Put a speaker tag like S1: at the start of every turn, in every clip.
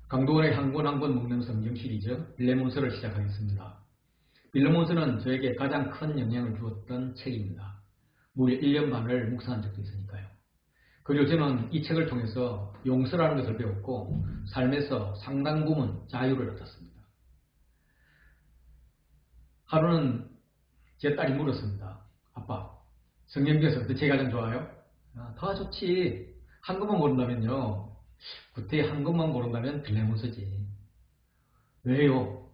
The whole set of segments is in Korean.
S1: 강도원의 한 권 한 권 먹는 성경 시리즈 빌레몬서를 시작하겠습니다. 빌레몬서는 저에게 가장 큰 영향을 주었던 책입니다. 무려 1년 반을 묵상한 적도 있으니까요. 그리고 저는 이 책을 통해서 용서라는 것을 배웠고 삶에서 상당 부분 자유를 얻었습니다. 하루는 제 딸이 물었습니다. 아빠, 성경 중에서 어떤 책이 가장 좋아요? 다 좋지. 한 권만 고른다면요. 그때 한 권만 고른다면 빌레몬서지. 왜요?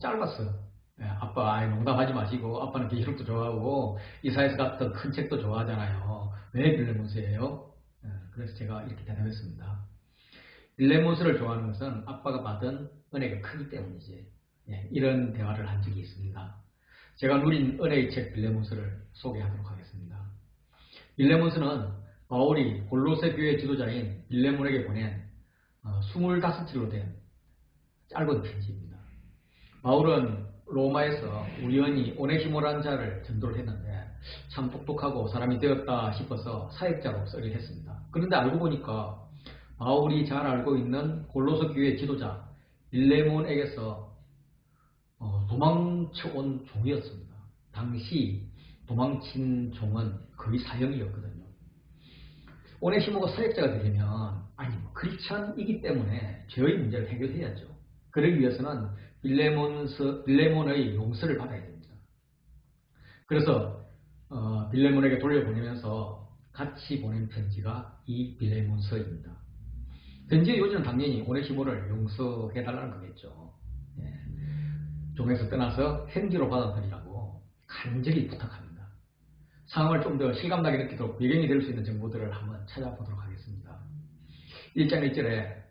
S1: 짧았어요. 아빠, 농담하지 마시고 아빠는 계시록도 좋아하고 이사야서 같은 큰 책도 좋아하잖아요. 왜 빌레몬서예요? 그래서 제가 이렇게 대답했습니다. 빌레몬서를 좋아하는 것은 아빠가 받은 은혜가 크기 때문이지. 이런 대화를 한 적이 있습니다. 제가 누린 은혜의 책 빌레몬서를 소개하도록 하겠습니다. 빌레몬서는 바울이 골로새 교회 지도자인 빌레몬에게 보낸 25줄로 된 짧은 편지입니다. 바울은 로마에서 우연히 오네시모라는 자를 전도를 했는데 참 똑똑하고 사람이 되었다 싶어서 사역자로 쓰기로 했습니다. 그런데 알고 보니까 바울이 잘 알고 있는 골로새 교회 지도자 빌레몬에게서 도망쳐온 종이었습니다. 당시 도망친 종은 거의 사형이었거든요. 오네시모가 사역자가 되려면 크리스찬이기 때문에 죄의 문제를 해결해야죠. 그러기 위해서는 빌레몬의 용서를 받아야 됩니다. 그래서 빌레몬에게 돌려보내면서 같이 보낸 편지가 이 빌레몬서입니다. 편지의 요지는 당연히 오네시모를 용서해달라는 거겠죠. 종에서 떠나서 hen지로 받아들이라고 간절히 부탁합니다. 상황을 좀 더 실감나게 느끼도록 배경이 될 수 있는 정보들을 한번 찾아보도록 하겠습니다. 1장 1절에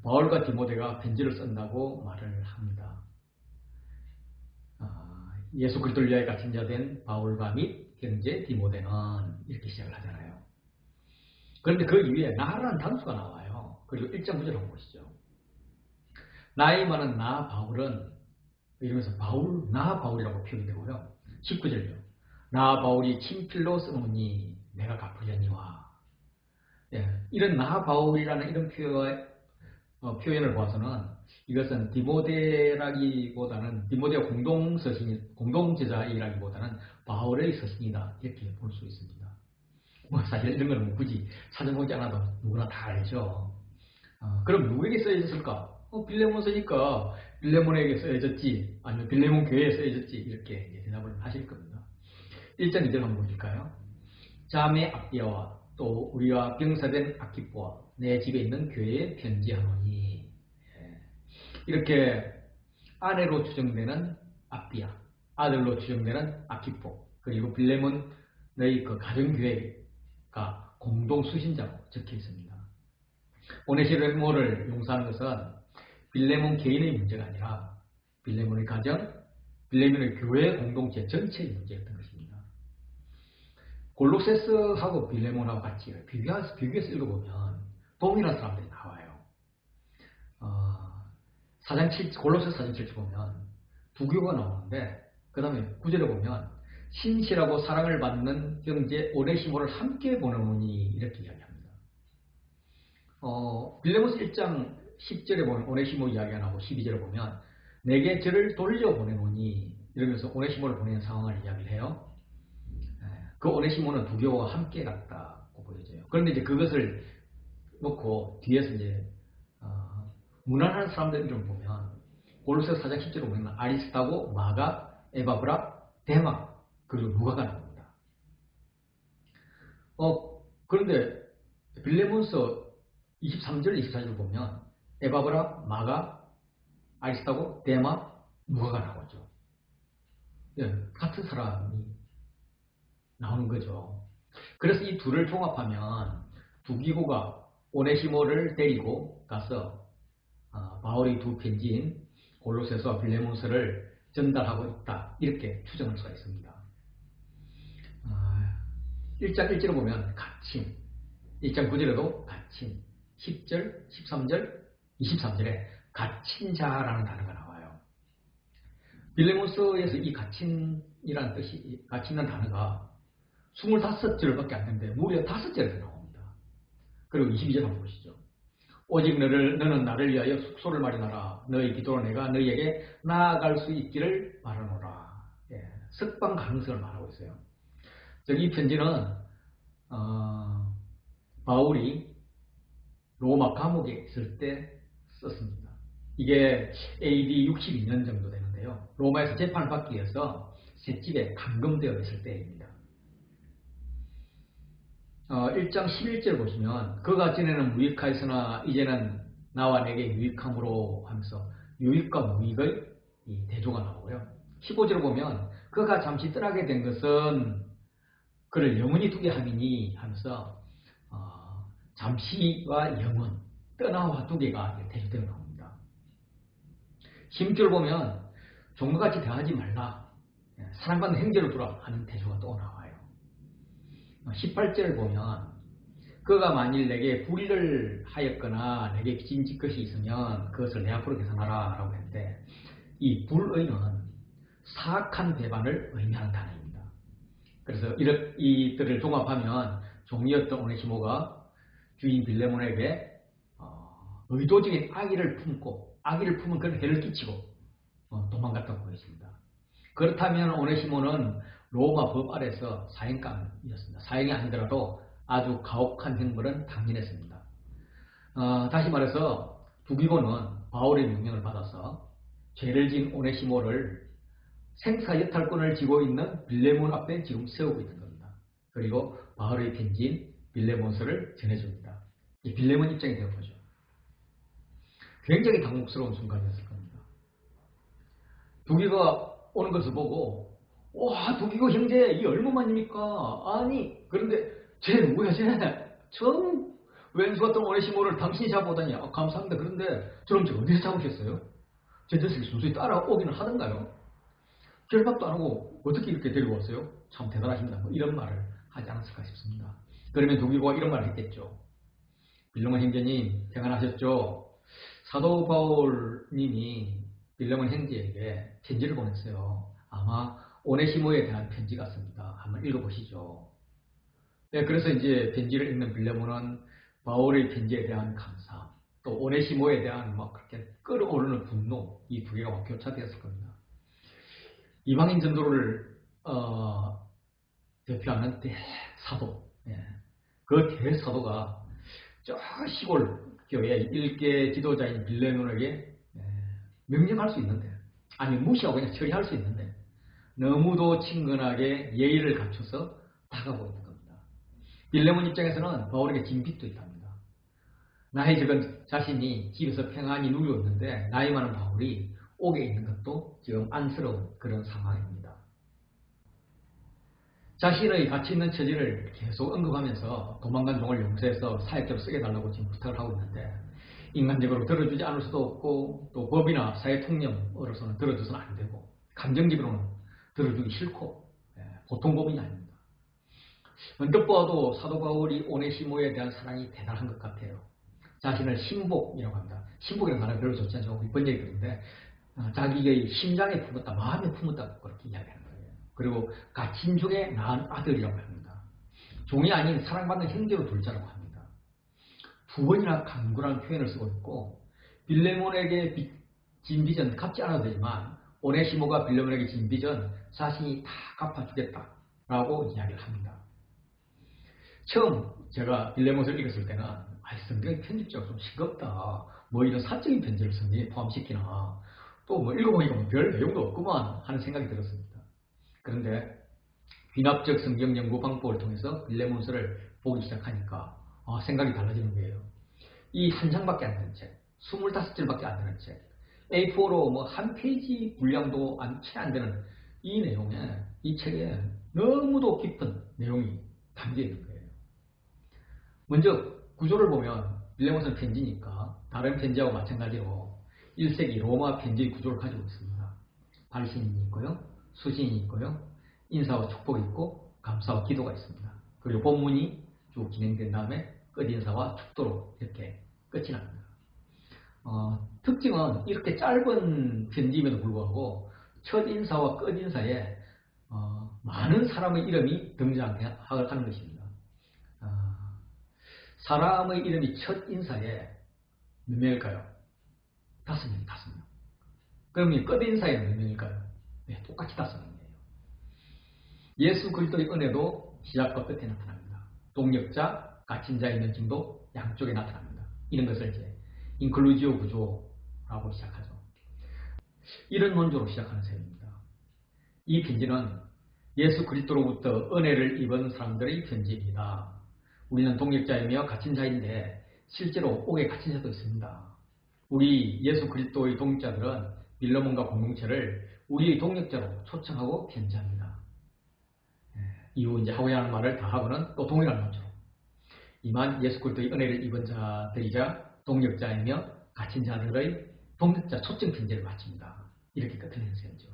S1: 바울과 디모데가 편지를 쓴다고 말을 합니다. 예수 그리스도를 위하여 갇힌 자 된 바울과 및 형제 디모데는 이렇게 시작을 하잖아요. 그런데 그 이후에 나라는 단수가 나와요. 그리고 1장 9절 한번 보시죠. 나이 많은 나 바울은 이러면서 나 바울이라고 표현이 되고요. 19절요. 나 바울이 친필로 쓰노니 내가 갚으려니와. 이런 나 바울이라는 이런 표현을 보아서는 이것은 디모데라기보다는 디모데가 공동제자이라기보다는 바울의 서신이다 이렇게 볼 수 있습니다. 사실 이런 거는 굳이 사전 보지 않아도 누구나 다 알죠. 그럼 누구에게 써졌을까? 빌레몬서니까 빌레몬에게 써졌지 아니면 빌레몬 교회에 써졌지 이렇게 대답을 하실 겁니다. 1장 2절 한번 보실까요? 자매 아비아와 또 우리와 병사된 아키포와 내 집에 있는 교회에 편지하노니. 이렇게 아내로 추정되는 아비아, 아들로 추정되는 아키포, 그리고 빌레몬의 그 가정교회가 공동 수신자로 적혀 있습니다. 오네시모를 용서하는 것은 빌레몬 개인의 문제가 아니라 빌레몬의 가정, 빌레몬의 교회 공동체 전체의 문제였던 것입니다. 골로새서하고 빌레몬하고 같이 비교해서 읽어보면 동일한 사람들이 나와요. 골로새 4장 7절 보면 두 교가 나오는데 그 다음에 9절에 보면 신실하고 사랑을 받는 형제 오네시모를 함께 보내노니 이렇게 이야기합니다. 빌레몬서 1장 10절에 보면 오네시모 이야기가 나오고 12절에 보면 내게 저를 돌려보내노니 이러면서 오네시모를 보내는 상황을 이야기를 해요. 그 오네시모는 두 교와 함께 갔다고 보여져요. 그런데 이제 그것을 놓고 뒤에서 이제 무난한 사람들 이름 보면 골로새 4장 10절에 보면 아리스타고, 마가, 에바브라, 데마 그리고 누가가 나옵니다. 그런데 빌레몬서 23절, 24절 보면 에바브라, 마가, 아리스타고, 데마, 누가가 나오죠. 같은 사람이 나오는 거죠. 그래서 이 둘을 종합하면 두 기고가 오네시모를 데리고 가서 바울이 두 편지인 골로새서와 빌레몬서를 전달하고 있다 이렇게 추정할 수가 있습니다. 1장 1절에 보면 갇힘, 1장 9절에도 갇힘, 10절, 13절, 23절에 갇힌 자라는 단어가 나와요. 빌레몬서에서 이 갇힌이라는 뜻이, 갇힌이라는 단어가 25절밖에 안 되는데 무려 5절에서 나옵니다. 그리고 22절 한번 보시죠. 오직 너는 나를 위하여 숙소를 마련하라. 너의 기도로 내가 너희에게 나아갈 수 있기를 바라노라. 예, 석방 가능성을 말하고 있어요. 즉, 이 편지는 바울이 로마 감옥에 있을 때 썼습니다. 이게 AD 62년 정도 되는데요. 로마에서 재판을 받기 위해서 셋집에 감금되어 있을 때입니다. 1장 11절 보시면 그가 전에는 무익하였으나 이제는 나와 내게 유익함으로 하면서 유익과 무익의 이 대조가 나오고요. 15절을 보면 그가 잠시 떠나게 된 것은 그를 영원히 두게 함이니 하면서 잠시와 영원, 떠나와 두게가 대조되어 나옵니다. 16절 보면 종과같이 대하지 말라, 사랑받는 행제로 두라 하는 대조가 또 나와요. 18절을 보면 그가 만일 내게 불의를 하였거나 내게 빚진 것이 있으면 그것을 내 앞으로 계산하라 라고 했는데, 이 불의는 사악한 배반을 의미하는 단어입니다. 그래서 이들을 종합하면 종이었던 오네시모가 주인 빌레몬에게 의도적인 악의를 품은 그런 해를 끼치고 도망갔다고 보여집니다. 그렇다면 오네시모는 로마 법 아래서 사형감이었습니다. 사형이 아니더라도 아주 가혹한 형벌은 당연했습니다. 다시 말해서 두기고는 바울의 명령을 받아서 죄를 지은 오네시모를 생사여탈권을 쥐고 있는 빌레몬 앞에 지금 세우고 있는 겁니다. 그리고 바울의 편지인 빌레몬서를 전해줍니다. 이 빌레몬 입장이 되어보죠. 굉장히 당혹스러운 순간이었을 겁니다. 두기가 오는 것을 보고, 와, 두기고 형제, 이 얼마만입니까? 아니, 그런데 쟤 누구야, 쟤? 처음 왼수 같던 오네시모를 당신이 잡아오다니, 감사합니다. 그런데 저럼 저 어디서 잡으셨어요? 제 녀석이 순수히 따라오기는 하던가요? 결박도 안 하고 어떻게 이렇게 데리고 왔어요? 참 대단하십니다. 뭐 이런 말을 하지 않았을까 싶습니다. 그러면 두기고가 이런 말을 했겠죠. 빌레몬 형제님, 평안하셨죠? 사도 바울님이 빌레몬 형제에게 편지를 보냈어요. 아마 오네시모에 대한 편지 같습니다. 한번 읽어보시죠. 네, 그래서 이제 편지를 읽는 빌레몬은 바울의 편지에 대한 감사, 또 오네시모에 대한 막 그렇게 끓어오르는 분노, 이 두 개가 막 교차되었을 겁니다. 이방인 전도를 대표하는 대사도, 그 대사도가 저 시골 교회 일개 지도자인 빌레몬에게 명령할 수 있는데, 아니 무시하고 그냥 처리할 수 있는데 너무도 친근하게 예의를 갖춰서 다가오고 있는 겁니다. 빌레몬 입장에서는 바울에게 진 빚도 있답니다. 나이 적은 자신이 집에서 평안히 누리고 있는데 나이 많은 바울이 옥에 있는 것도 지금 안쓰러운 그런 상황입니다. 자신의 가치 있는 처지를 계속 언급하면서 도망간 종을 용서해서 사역자로 쓰게 달라고 지금 부탁을 하고 있는데, 인간적으로 들어주지 않을 수도 없고 또 법이나 사회 통념으로서는 들어줘서는 안 되고 감정적으로는 들어주기 싫고 보통 법인이 아닙니다. 언뜻 보아도 사도 바울이 오네시모에 대한 사랑이 대단한 것 같아요. 자신을 신복이라고 합니다. 신복이라는 말은 별로 좋지 않죠. 번역인데 자기의 심장에 품었다, 마음에 품었다 그렇게 이야기하는 거예요. 그리고 가친 중에 낳은 아들이라고 합니다. 종이 아닌 사랑받는 형제로 둘자라고 합니다. 두 번이나 강구라는 표현을 쓰고 있고, 빌레몬에게 진 빚은 갚지 않아도 되지만 오네시모가 빌레몬에게 진 빚은 자신이 다 갚아주겠다라고 이야기를 합니다. 처음 제가 빌레몬서를 읽었을 때는 성경이 편집자가 좀 싱겁다, 뭐 이런 사적인 편지를 성경에 포함시키나, 또 뭐 읽어보니까 뭐 별 내용도 없구만 하는 생각이 들었습니다. 그런데 귀납적 성경 연구 방법을 통해서 빌레몬서를 보기 시작하니까 생각이 달라지는 거예요. 이 한 장밖에 안 되는 책, 25줄밖에 안 되는 책, A4로 뭐 한 페이지 분량도 채 안 되는 이 내용에, 이 책에 너무도 깊은 내용이 담겨 있는 거예요. 먼저 구조를 보면 빌레몬서는 편지니까 다른 편지하고 마찬가지로 1세기 로마 편지의 구조를 가지고 있습니다. 발신인이 있고요, 수신이 있고요, 인사와 축복이 있고 감사와 기도가 있습니다. 그리고 본문이 쭉 진행된 다음에 끝인사와 축도로 이렇게 끝이 납니다. 특징은 이렇게 짧은 편지임에도 불구하고 첫 인사와 끝 인사에 많은 사람의 이름이 등장하는 것입니다. 사람의 이름이 첫 인사에 몇 명일까요? 5명, 5명. 그러면 끝인사에는 몇 명일까요? 네, 똑같이 5명이에요. 예수 그리스도의 은혜도 시작과 끝에 나타납니다. 동력자, 갇힌 자의 면증도 양쪽에 나타납니다. 이런 것을 이제 인클루지오 구조라고 시작하죠. 이런 논조로 시작하는 셈입니다. 이 편지는 예수 그리스도로부터 은혜를 입은 사람들의 편지입니다. 우리는 동력자이며 갇힌 자인데 실제로 옥에 갇힌 자도 있습니다. 우리 예수 그리스도의 동력자들은 빌레몬과 공동체를 우리의 동력자로 초청하고 편지합니다. 이후 이제 하고자 하는 말을 다 하고는 또 동일한 논조로 이만 예수 그리스도의 은혜를 입은 자들이자 동력자이며 갇힌 자들의 동력자 초청 편지를 마칩니다. 이렇게 끝을 내는 셈이죠.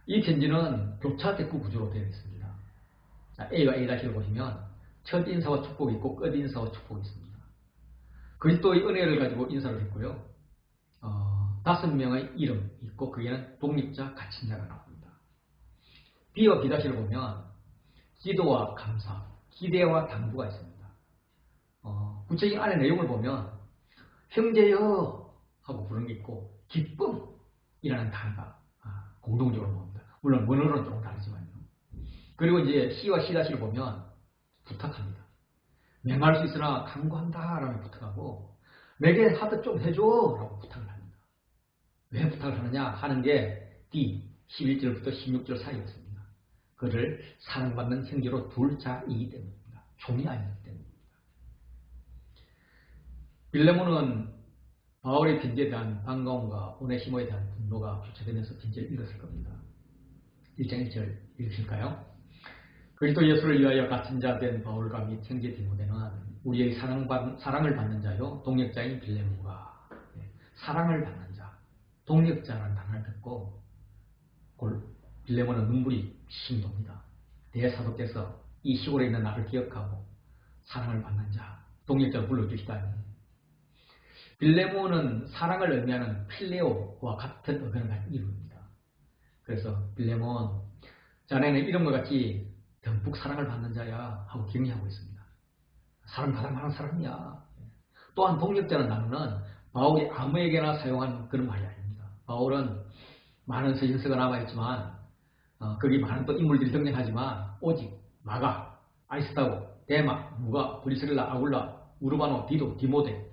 S1: 이 편지는 교차 대꾸 구조로 되어 있습니다. 자, A와 A-를 보시면 첫 인사와 축복이 있고 끝 인사와 축복이 있습니다. 그리스도의 은혜를 가지고 인사를 했고요. 5명의 이름 있고 거기에는 독립자, 갇힌 자가 나옵니다. B와 B-를 보면 기도와 감사, 기대와 당부가 있습니다. 구체적인 안의 내용을 보면 형제여 하고 부르는 게 있고 기쁨이라는 단어가 공동적으로 나옵니다. 물론 원어로는 조금 다르지만요. 그리고 이제 C와 C-를 보면 부탁합니다. 맹할 수 있으나 강구한다 라며 부탁하고 내게 하듯 좀 해줘 라고 부탁을 합니다. 왜 부탁을 하느냐 하는 게 D 11절부터 16절 사이였습니다. 그를 사랑받는 형제로 둘 자이기 때문입니다. 종이 아니기 때문입니다. 빌레몬은 바울의 편지에 대한 반가움과 오네시모에 대한 분노가 교차되면서 편지를 읽었을 겁니다. 1장 1절 읽으실까요? 그리스도 예수를 위하여 갇힌 자 된 바울과 및 형제 디모데는 우리의 사랑을 받는 자요 동력자인 빌레몬과 사랑을 받는 자, 동력자라는 단어를 듣고 빌레몬은 눈물이 심돕니다. 대사도께서 이 시골에 있는 나를 기억하고 사랑을 받는 자, 동력자를 불러주시다니. 빌레몬은 사랑을 의미하는 필레오와 같은 의견을 가진 이름입니다. 그래서 빌레몬, 자네는 이름과 같이 듬뿍 사랑을 받는 자야 하고 격려하고 있습니다. 사랑받을 만한 사람이야. 또한 동력자는 단어는 바울이 아무에게나 사용한 그런 말이 아닙니다. 바울은 많은 서신서가 남아있지만 거기 많은 또 인물들이 등장하지만 오직 마가, 아리스타고, 데마, 누가, 브리스릴라, 아굴라, 우르바노, 디도, 디모데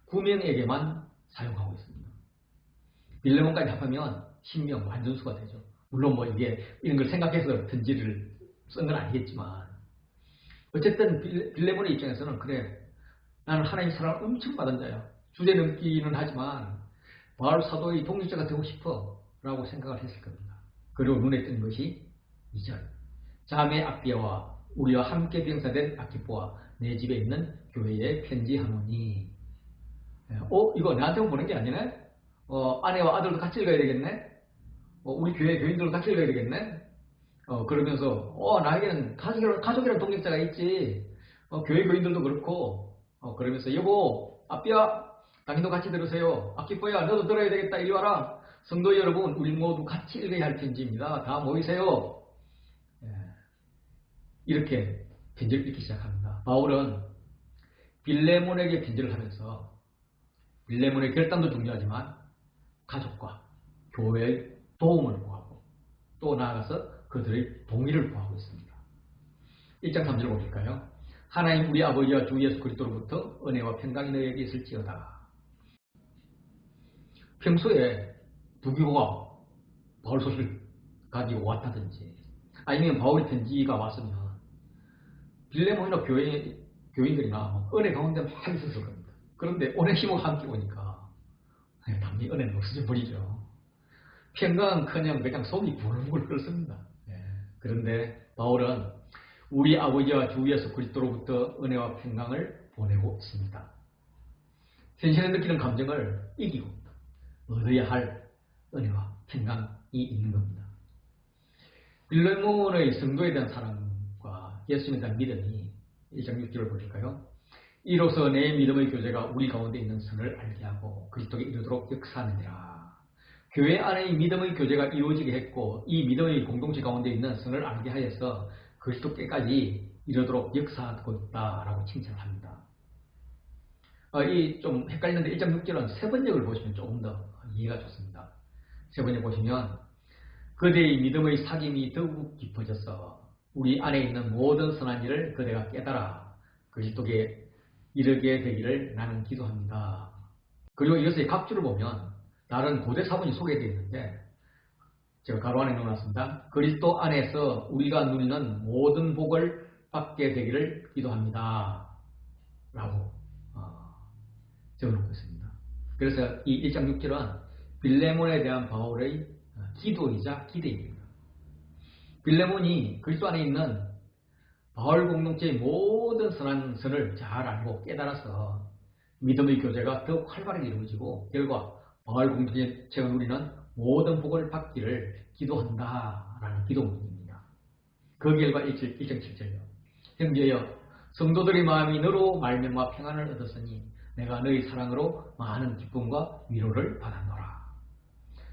S1: 9명에게만 사용하고 있습니다. 빌레몬까지 합하면 10명 완전수가 되죠. 물론 뭐 이게 이런 걸 생각해서 편지를 쓴 건 아니겠지만 어쨌든 빌레몬의 입장에서는 그래 나는 하나님의 사랑을 엄청 받은 자야. 주제 넘기는 하지만 바울 사도의 동력자가 되고 싶어 라고 생각을 했을 겁니다. 그리고 눈에 뜬 것이 2절 자매 아비아와 우리와 함께 병사된 아키포와 내 집에 있는 교회에 편지하노니 이거 나한테만 보낸 게 아니네? 아내와 아들도 같이 읽어야 되겠네? 우리 교회 교인들도 같이 읽어야 되겠네? 그러면서 나에게는 가족이라는 동력자가 있지. 교회 교인들도 그렇고 그러면서 여보, 아삐야 당신도 같이 들으세요. 아키포야 너도 들어야 되겠다. 이리 와라. 성도 여러분 우리 모두 같이 읽어야 할 편지입니다. 다 모이세요. 이렇게 편지를 읽기 시작합니다. 바울은 빌레몬에게 편지를 하면서 빌레몬의 결단도 중요하지만 가족과 교회의 도움을 구하고 또 나아가서 그들의 동의를 구하고 있습니다. 1장 3절 보실까요? 하나님 우리 아버지와 주 예수 그리스도로부터 은혜와 평강이 너에게 있을지어다. 평소에 부교가 바울 소식을 가지고 왔다든지 아니면 바울의 편지가 왔으면 빌레몬이나 교인들이나 은혜 가운데 막 있었을 겁니다. 그런데 오네시모가 함께 오니까 당연히 은혜는 없어져 버리죠. 평강은커녕 그냥 속이 부글부글 끓습니다. 그런데 바울은 우리 아버지와 주 예수 그리스도로부터 은혜와 평강을 보내고 있습니다. 현실에 느끼는 감정을 이기고 얻어야 할 은혜와 평강이 있는 겁니다. 빌레몬의 성도에 대한 사랑과 예수님에 대한 믿음이 1장 6절을 보실까요? 이로써 내 믿음의 교제가 우리 가운데 있는 선을 알게 하고 그리스도에 이르도록 역사하느니라. 교회 안의 믿음의 교제가 이루어지게 했고 이 믿음의 공동체 가운데 있는 선을 알게 하여서 그리스도께까지 이르도록 역사하고 있다라고 칭찬을 합니다. 이 좀 헷갈리는데 1.6절은 세 번역을 보시면 조금 더 이해가 좋습니다. 세 번역 보시면 그대의 믿음의 사귐이 더욱 깊어져서 우리 안에 있는 모든 선한 일을 그대가 깨달아 그리스도께 이르게 되기를 나는 기도합니다. 그리고 이것의 각주를 보면 다른 고대 사본이 소개되어 있는데 제가 가로 안에 넣어놨습니다. 그리스도 안에서 우리가 누리는 모든 복을 받게 되기를 기도합니다. 라고 적어놓고 있습니다. 그래서 이 1.6절은 빌레몬에 대한 바울의 기도이자 기대입니다. 빌레몬이 그리스도 안에 있는 바울 공동체의 모든 선한 선을 잘 알고 깨달아서 믿음의 교제가 더욱 활발하게 이루어지고 결과 바울 공동체가 누리는 모든 복을 받기를 기도한다라는 기도문입니다. 그 결과 1.7절요. 형제여 성도들의 마음이 너로 말미암아 평안을 얻었으니 내가 너희 사랑으로 많은 기쁨과 위로를 받았노라.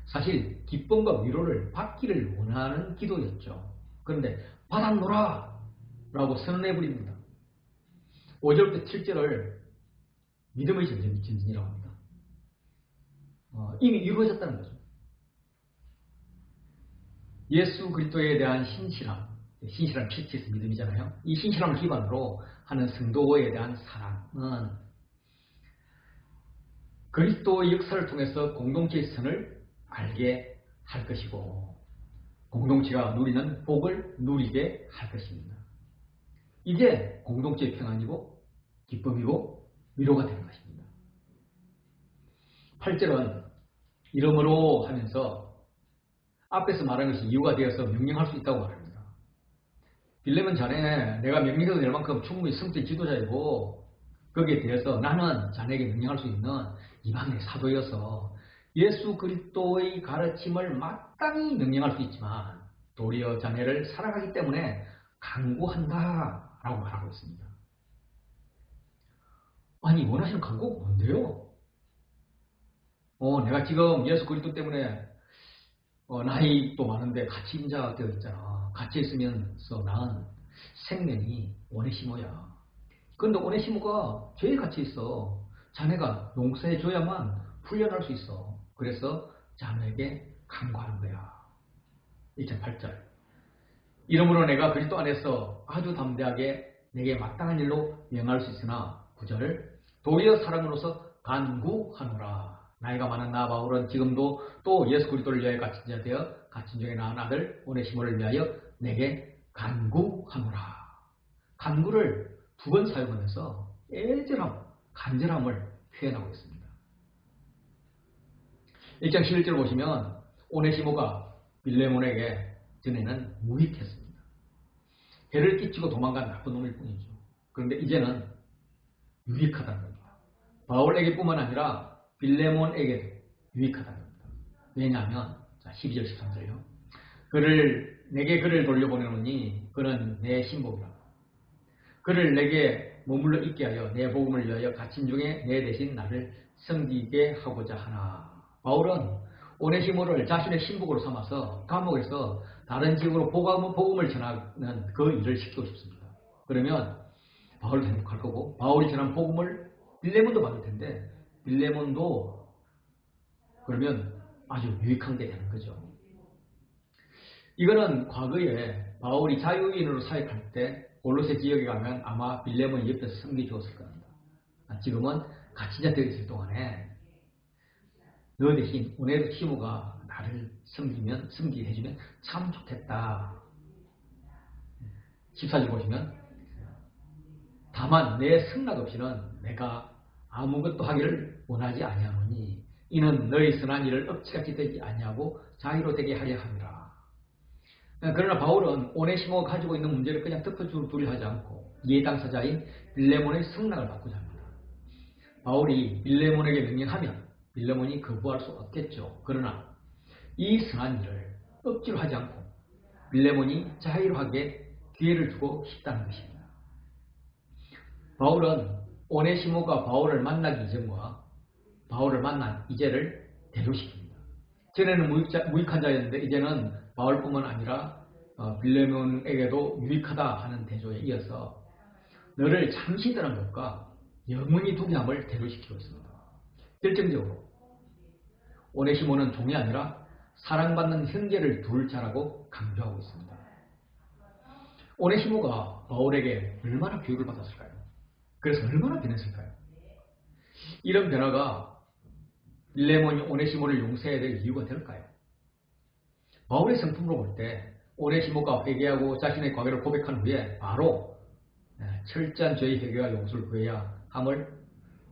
S1: 사실 기쁨과 위로를 받기를 원하는 기도였죠. 그런데 받았노라 라고 선언해버립니다. 5절부터 7절을 믿음의 전진이라고 합니다. 이미 이루어졌다는 거죠. 예수 그리스도에 대한 신실함, PTS 믿음이잖아요. 이 신실함을 기반으로 하는 성도에 대한 사랑은 그리스도의 역사를 통해서 공동체의 선을 알게 할 것이고 공동체가 누리는 복을 누리게 할 것입니다. 이게 공동체의 평안이고 기쁨이고 위로가 되는 것입니다. 8절은 이러므로 하면서 앞에서 말한 것이 이유가 되어서 명령할 수 있다고 말합니다. 빌레몬 자네 내가 명령해도 될 만큼 충분히 성적 지도자이고 거기에 대해서 나는 자네에게 명령할 수 있는 이방인의 사도여서 예수 그리스도의 가르침을 마땅히 명령할 수 있지만 도리어 자네를 사랑하기 때문에 간구한다 라고 말하고 있습니다. 아니 원하시는 간구가 뭔데요? 내가 지금 예수 그리스도 때문에 나이도 많은데 같이 임자가 되어 있잖아. 같이 있으면서 낳은 생명이 오네시모야. 그런데 오네시모가 죄에 갇혀 있어. 자네가 용서해줘야만 풀려날 수 있어. 그래서 자네에게 간구하는 거야. 1.8절 이러므로 내가 그리스도 안에서 아주 담대하게 내게 마땅한 일로 명할 수 있으나 9절 도리어 사랑으로서 간구하노라. 나이가 많은 나 바울은 지금도 또 예수 그리스도를 위하여 갇힌 자 되어 갇힌 중에 낳은 아들 오네시모를 위하여 내게 간구하노라. 간구를 두 번 사용하면서 애절함, 간절함을 표현하고 있습니다. 1.11절 보시면 오네시모가 빌레몬에게 전에는 무익했습니다. 해를 끼치고 도망간 나쁜 놈일 뿐이죠. 그런데 이제는 유익하다는 겁니다. 바울에게 뿐만 아니라 빌레몬에게도 유익하다는 겁니다. 왜냐하면 12절 13절요. 내게 그를 돌려보내노니 그는 내 신복이라. 그를 내게 머물러 있게 하여 내 복음을 위하여 갇힌 중에 내 대신 나를 섬기게 하고자 하나. 바울은 오네시모를 자신의 신복으로 삼아서 감옥에서 다른 지역으로 복음을 전하는 그 일을 시키고 싶습니다. 그러면 바울도 행복할 거고 바울이 전한 복음을 빌레몬도 받을 텐데 빌레몬도 그러면 아주 유익한 게 되는 거죠. 이거는 과거에 바울이 자유인으로 사역할 때 골로새 지역에 가면 아마 빌레몬이 옆에서 섬겨 주었을 겁니다. 지금은 갇힌 자 되어 있을 동안에 너 대신 오네시모가 나를 섬기게 해주면 참 좋겠다. 14절 보시면 다만 내 승낙 없이는 내가 아무것도 하기를 원하지 아니하노니 이는 너희 선한 일을 억지같이 되지 아니하고 자유로 되게 하려 함이라. 그러나 바울은 오네시모가 가지고 있는 문제를 그냥 덮어두려 하지 않고 이해 당사자인 빌레몬의 승낙을 받고자 합니다. 바울이 빌레몬에게 명령하면 빌레몬이 거부할 수 없겠죠. 그러나 이 선한 일을 억지로 하지 않고 빌레몬이 자유하게 기회를 주고 싶다는 것입니다. 바울은 오네시모가 바울을 만나기 이전과 바울을 만난 이제를 대조시킵니다. 전에는 무익한 자였는데 이제는 바울뿐만 아니라 빌레몬에게도 유익하다 하는 대조에 이어서 너를 잠시 떠난 것과 영원히 두기함을 대조시키고 있습니다. 결정적으로 오네시모는 종이 아니라 사랑받는 형제를 둘 자라고 강조하고 있습니다. 오네시모가 바울에게 얼마나 교육을 받았을까요? 그래서 얼마나 변했을까요? 이런 변화가 빌레몬이 오네시모를 용서해야 될 이유가 될까요? 바울의 성품으로 볼 때 오네시모가 회개하고 자신의 과거를 고백한 후에 바로 철저한 죄의 회개와 용서를 구해야 함을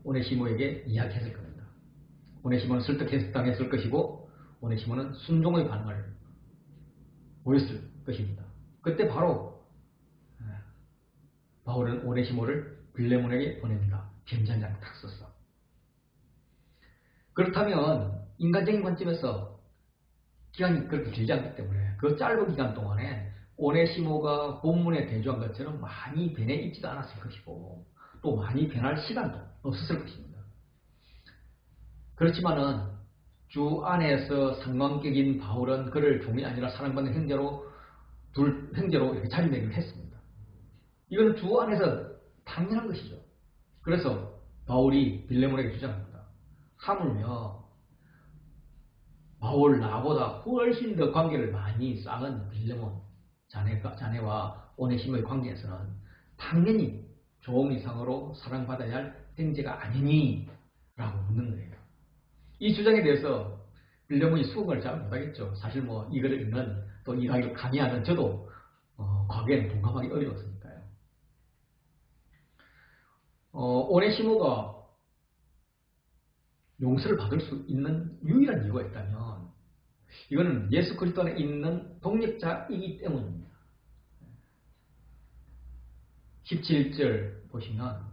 S1: 오네시모에게 이야기했을 겁니다. 오네시모는 설득당했을 것이고 오네시모는 순종의 반응을 보였을 것입니다. 그때 바로 바울은 오네시모를 빌레몬에게 보냅니다. 편지한장 탁 썼어. 그렇다면 인간적인 관점에서 기간이 그렇게 길지 않기 때문에 그 짧은 기간 동안에 오네시모가 본문에 대조한 것처럼 많이 변해 있지도 않았을 것이고 또 많이 변할 시간도 없었을 것입니다. 그렇지만은 주 안에서 상관격인 바울은 그를 종이 아니라 사랑받는 형제로 이렇게 자리매김을 했습니다. 이건 주 안에서 당연한 것이죠. 그래서 바울이 빌레몬에게 주장합니다. 하물며 바울 나보다 훨씬 더 관계를 많이 쌓은 빌레몬 자네와 오네시모의 관계에서는 당연히 종 이상으로 사랑받아야 할 형제가 아니니? 라고 묻는 거예요. 이 주장에 대해서 빌레몬이 수긍을 잘 못하겠죠. 사실 이거를 읽는 또 이 강의를 강의하는 저도 과거에는 동감하기 어려웠으니까요. 오네시모가 용서를 받을 수 있는 유일한 이유가 있다면 이거는 예수 그리스도 안에 있는 동력자이기 때문입니다. 17절 보시면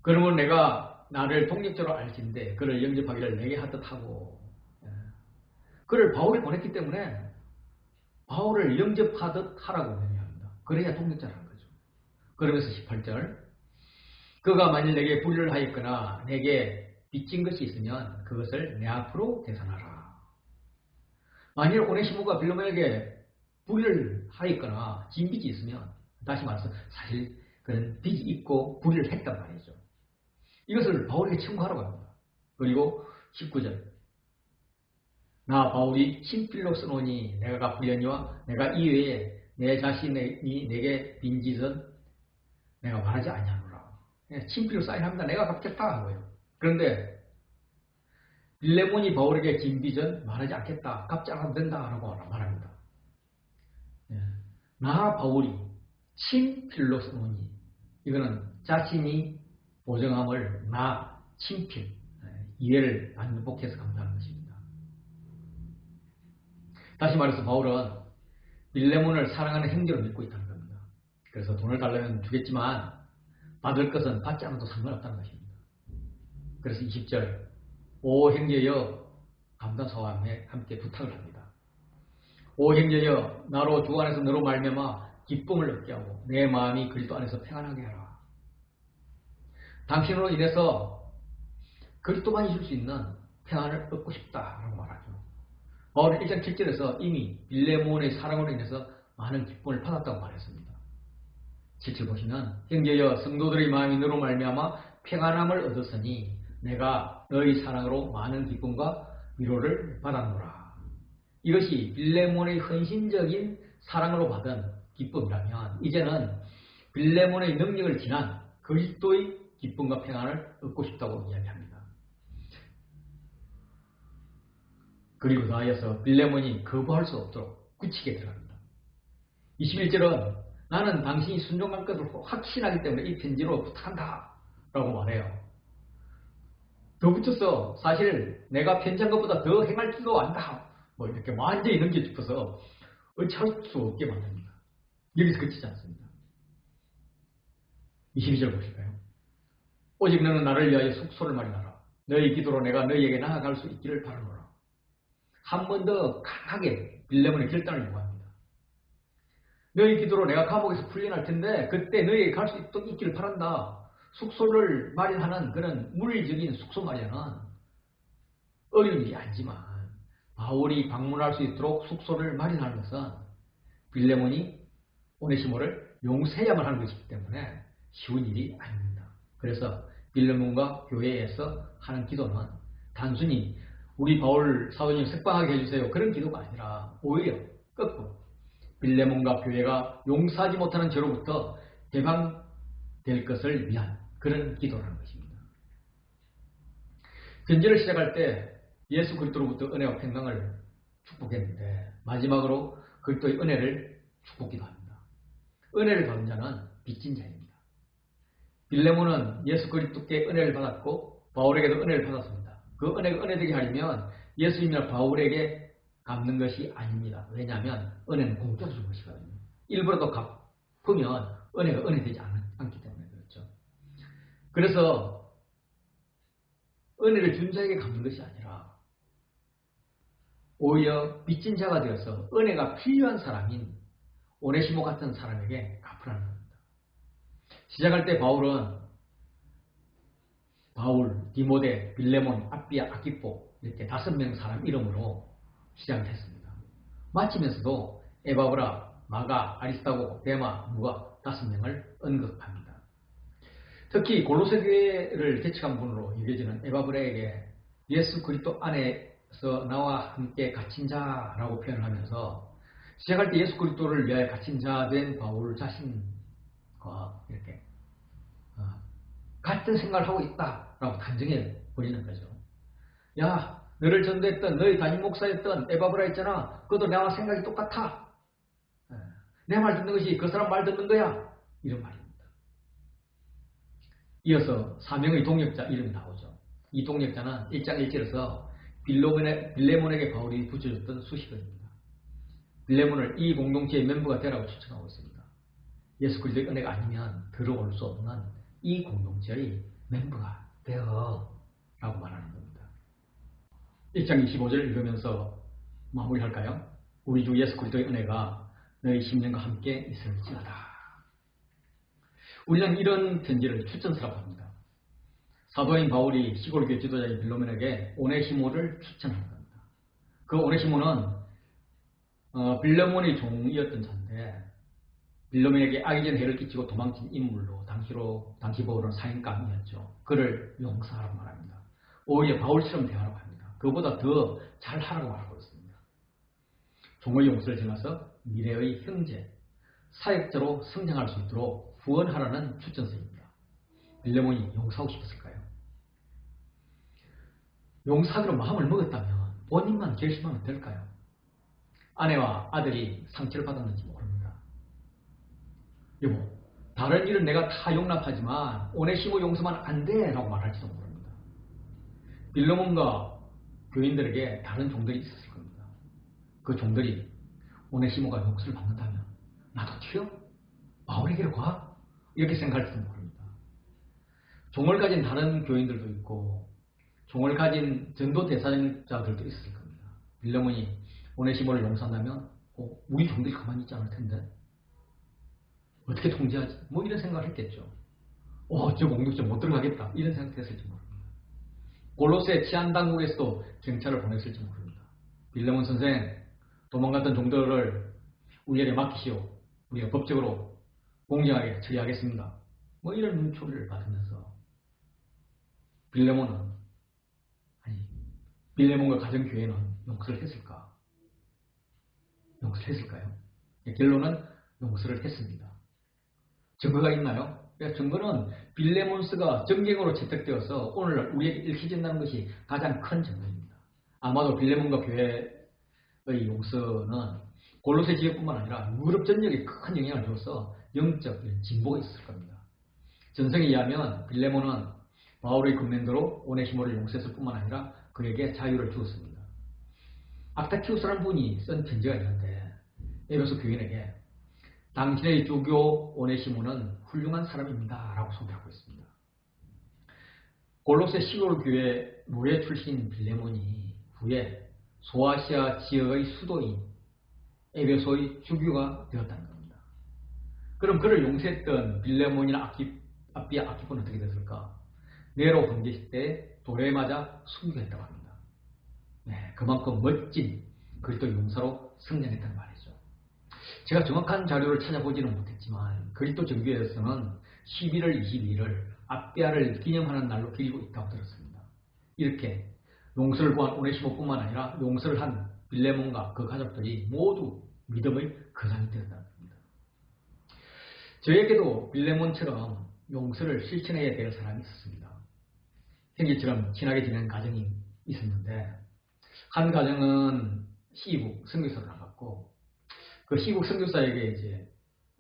S1: 그러면 내가 나를 동력자로 알진대 그를 영접하기를 내게 하듯 하고 그를 바울이 보냈기 때문에 바울을 영접하듯 하라고 명령합니다. 그래야 동력자라는 거죠. 그러면서 18절 그가 만일 내게 불의를 하였거나 내게 빚진 것이 있으면 그것을 내 앞으로 계산하라. 만일 오네시모가 빌레몬에게 불의를 하였거나 진 빚이 있으면 다시 말해서 사실 그런 빚이 있고 불의를 했단 말이죠. 이것을 바울에게 청구하라고 합니다. 그리고 19절 나 바울이 친필로 쓰노니 내가 갚으려니와 내가 이외에 내 자신이 내게 빈 짓은 내가 말하지 아니하노라. 친필로 사인합니다. 내가 갚겠다 하고요. 그런데 빌레몬이 바울에게 진 빚은 말하지 않겠다. 갚지 않아도 된다 라고 말합니다. 나 바울이 친필로 쓰노니 이거는 자신이 보정함을 나 친필 이해를 반복해서 강조하는 것입니다. 다시 말해서 바울은 빌레몬을 사랑하는 형제로 믿고 있다는 겁니다. 그래서 돈을 달라면 주겠지만 받을 것은 받지 않아도 상관없다는 것입니다. 그래서 20절 오 형제여 감단서와 함께 부탁을 합니다. 오 형제여 나로 주 안에서 너로 말미암아 기쁨을 얻게 하고 내 마음이 그리스도 안에서 평안하게 하라. 당신으로 인해서 그리스도만이 줄 수 있는 평안을 얻고 싶다라고 말하죠. 바울은 1장 7절에서 이미 빌레몬의 사랑으로 인해서 많은 기쁨을 받았다고 말했습니다. 7절 보시면 형제여 성도들의 마음이 너로 말미암아 평안함을 얻었으니 내가 너의 사랑으로 많은 기쁨과 위로를 받았노라. 이것이 빌레몬의 헌신적인 사랑으로 받은 기쁨이라면 이제는 빌레몬의 능력을 지난 그리스도의 기쁨과 평안을 얻고 싶다고 이야기합니다. 그리고 나아가서 빌레몬이 거부할 수 없도록 굳히게 들어갑니다. 21절은 나는 당신이 순종할 것을 확신하기 때문에 이 편지로 부탁한다 라고 말해요. 더 붙여서 사실 내가 편지한 것보다 더 행할 줄도 안다 이렇게 완전히 넘겨짚어서 어찌할 수 없게 만듭니다. 여기서 그치지 않습니다. 22절 보실까요? 오직 너는 나를 위하여 숙소를 마련하라. 너희 기도로 내가 너희에게 나아갈 수 있기를 바라노라. 한 번 더 강하게 빌레몬의 결단을 요구합니다. 너희 기도로 내가 감옥에서 풀려날 텐데 그때 너희에게 갈 수 있기를 바란다. 숙소를 마련하는 그런 물리적인 숙소 마련은 어려운 일이 아니지만 바울이 방문할 수 있도록 숙소를 마련하는 것은 빌레몬이 오네시모를 용서해야만 하는 것이기 때문에 쉬운 일이 아닙니다. 그래서 빌레몬과 교회에서 하는 기도는 단순히 우리 바울 사도님 석방하게 해주세요 그런 기도가 아니라 오히려 거꾸로 빌레몬과 교회가 용서하지 못하는 죄로부터 해방될 것을 위한 그런 기도라는 것입니다. 편지를 시작할 때 예수 그리스도로부터 은혜와 평강을 축복했는데 마지막으로 그리스도의 은혜를 축복기도 합니다. 은혜를 받은 자는 빚진 자입니다. 빌레몬은 예수 그리스도께 은혜를 받았고 바울에게도 은혜를 받았습니다. 그 은혜가 은혜되게 하려면 예수님이나 바울에게 갚는 것이 아닙니다. 왜냐하면 은혜는 공짜로 준 것이거든요. 일부라도 갚으면 은혜가 은혜되지 않기 때문에 그렇죠. 그래서 은혜를 준 자에게 갚는 것이 아니라 오히려 빚진 자가 되어서 은혜가 필요한 사람인 오네시모 같은 사람에게 갚으라는 겁니다. 시작할 때 바울, 디모데, 빌레몬, 아비아, 아키포 이렇게 5명 사람 이름으로 시작을 했습니다. 마치면서도 에바브라, 마가, 아리스타고, 데마, 누가 5명을 언급합니다. 특히 골로새 교회를 개척한 분으로 여겨지는 에바브라에게 예수 그리스도 안에서 나와 함께 갇힌 자라고 표현을 하면서 시작할 때 예수 그리스도를 위하여 갇힌 자 된 바울 자신과 이렇게 같은 생각을 하고 있다라고 단정해 버리는 거죠. 야, 너를 전도했던 너희 담임 목사였던 에바브라 있잖아. 그것도 나와 생각이 똑같아. 내 말 듣는 것이 그 사람 말 듣는 거야. 이런 말입니다. 이어서 사명의 동역자 이름이 나오죠. 이 동역자는 1장 1절에서 빌레몬에게 바울이 붙여줬던 수식어입니다. 빌레몬을 이 공동체의 멤버가 되라고 추천하고 있습니다. 예수 그리스도의 은혜가 아니면 들어올 수 없는 이 공동체의 멤버가 되어 라고 말하는 겁니다. 1장 25절 읽으면서 마무리할까요? 우리 주 예수 그리스도의 은혜가 너희 심령과 함께 있을지어다. 우리는 이런 편지를 추천서라고 합니다. 사도인 바울이 시골교회 지도자인 빌레몬에게 오네시모를 추천하는 겁니다. 그 오네시모는 빌레몬의 종이었던 자인데 빌레몬에게 악의전 해를 끼치고 도망친 인물로 당시 바울은 사인감이었죠. 그를 용서하라고 말합니다. 오히려 바울처럼 대하라고 합니다. 그보다 더 잘하라고 말하고 있습니다. 종의 용서를 지나서 미래의 형제, 사역자로 성장할 수 있도록 후원하라는 추천서입니다. 빌레몬이 용서하고 싶었을까요? 용서하기로 마음을 먹었다면 본인만 결심하면 될까요? 아내와 아들이 상처를 받았는지 모릅니다. 여보, 다른 일은 내가 다 용납하지만 오네시모 용서만 안 돼 라고 말할지도 모릅니다. 빌레몬과 교인들에게 다른 종들이 있었을 겁니다. 그 종들이 오네시모가 용서를 받는다면 나도 튀어? 바울에게로 가? 이렇게 생각할지도 모릅니다. 종을 가진 다른 교인들도 있고 종을 가진 전도 대사자들도 있었을 겁니다. 빌레몬이 오네시모를 용서한다면 우리 종들이 가만히 있지 않을 텐데 어떻게 통제하지? 뭐 이런 생각을 했겠죠. 저 공동체 못 들어가겠다 이런 생각했을지 모릅니다. 골로새 치안당국에서도 경찰을 보냈을지 모릅니다. 빌레몬 선생, 도망갔던 종들을 우리에게 맡기시오. 우리가 법적으로 공정하게 처리하겠습니다. 뭐 이런 눈초리를 받으면서 빌레몬과 가정교회는 용서를 했을까? 용서를 했을까요? 결론은 용서를 했습니다. 증거가 있나요? 증거는 빌레몬스가 정경으로 채택되어서 오늘날 우리에게 읽혀진다는 것이 가장 큰 증거입니다. 아마도 빌레몬과 교회의 용서는 골로새 지역뿐만 아니라 유럽 전역에 큰 영향을 주어서 영적 진보가 있었을 겁니다. 전성에 의하면 빌레몬은 바울의 금면도로 오네시모를 용서했을 뿐만 아니라 그에게 자유를 주었습니다. 악타키우스라는 분이 쓴 편지가 있는데 에베소 교인에게 당신의 조교 오네시모는 훌륭한 사람입니다 라고 소개하고 있습니다. 골로새 시골교회 노예 출신 빌레몬이 후에 소아시아 지역의 수도인 에베소의 주교가 되었다는 겁니다. 그럼 그를 용서했던 빌레몬이나 아비아, 아키포는 어떻게 됐을까? 네로 황제 때 돌에 맞아 순교했다고 합니다. 그만큼 멋진 그리스도 용사로 성장했다는 말이죠. 제가 정확한 자료를 찾아보지는 못했지만 그리스도 정교회에서는 11월 22일을 아비아를 기념하는 날로 기리고 있다고 들었습니다. 이렇게 용서를 구한 오네시모뿐만 아니라 용서를 한 빌레몬과 그 가족들이 모두 믿음의 거장이 되었다는 겁니다. 저에게도 빌레몬처럼 용서를 실천해야 될 사람이 있었습니다. 형제처럼 친하게 지내는 가정이 있었는데 한 가정은 시국 선교사로 나갔고 그 시국 선교사에게 이제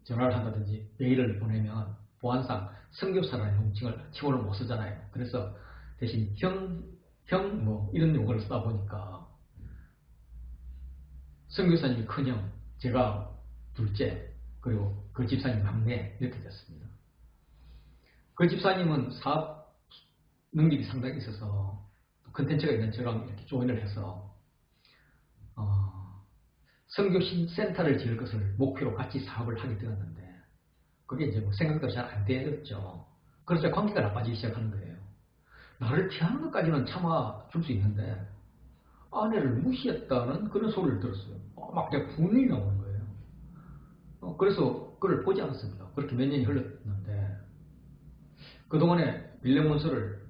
S1: 전화를 한다든지 메일을 보내면 보안상 선교사라는 명칭을 치고는 못 쓰잖아요. 그래서 대신 뭐 이런 용어를 쓰다 보니까 선교사님이 큰형, 제가 둘째, 그리고 그 집사님 막내 이렇게 됐습니다. 그 집사님은 사업 능력이 상당히 있어서 컨텐츠가 있는 저랑 이렇게 조인을 해서 선교신 센터를 지을 것을 목표로 같이 사업을 하게 되었는데 그게 이제 뭐 생각대로 잘 안 되었죠. 그래서 관계가 나빠지기 시작하는 거예요. 나를 피하는 것까지는 참아줄 수 있는데 아내를 무시했다는 그런 소리를 들었어요. 막 그냥 분이 나오는 거예요. 그래서 그걸 보지 않았습니다. 그렇게 몇 년이 흘렀는데 그동안에 빌레몬서를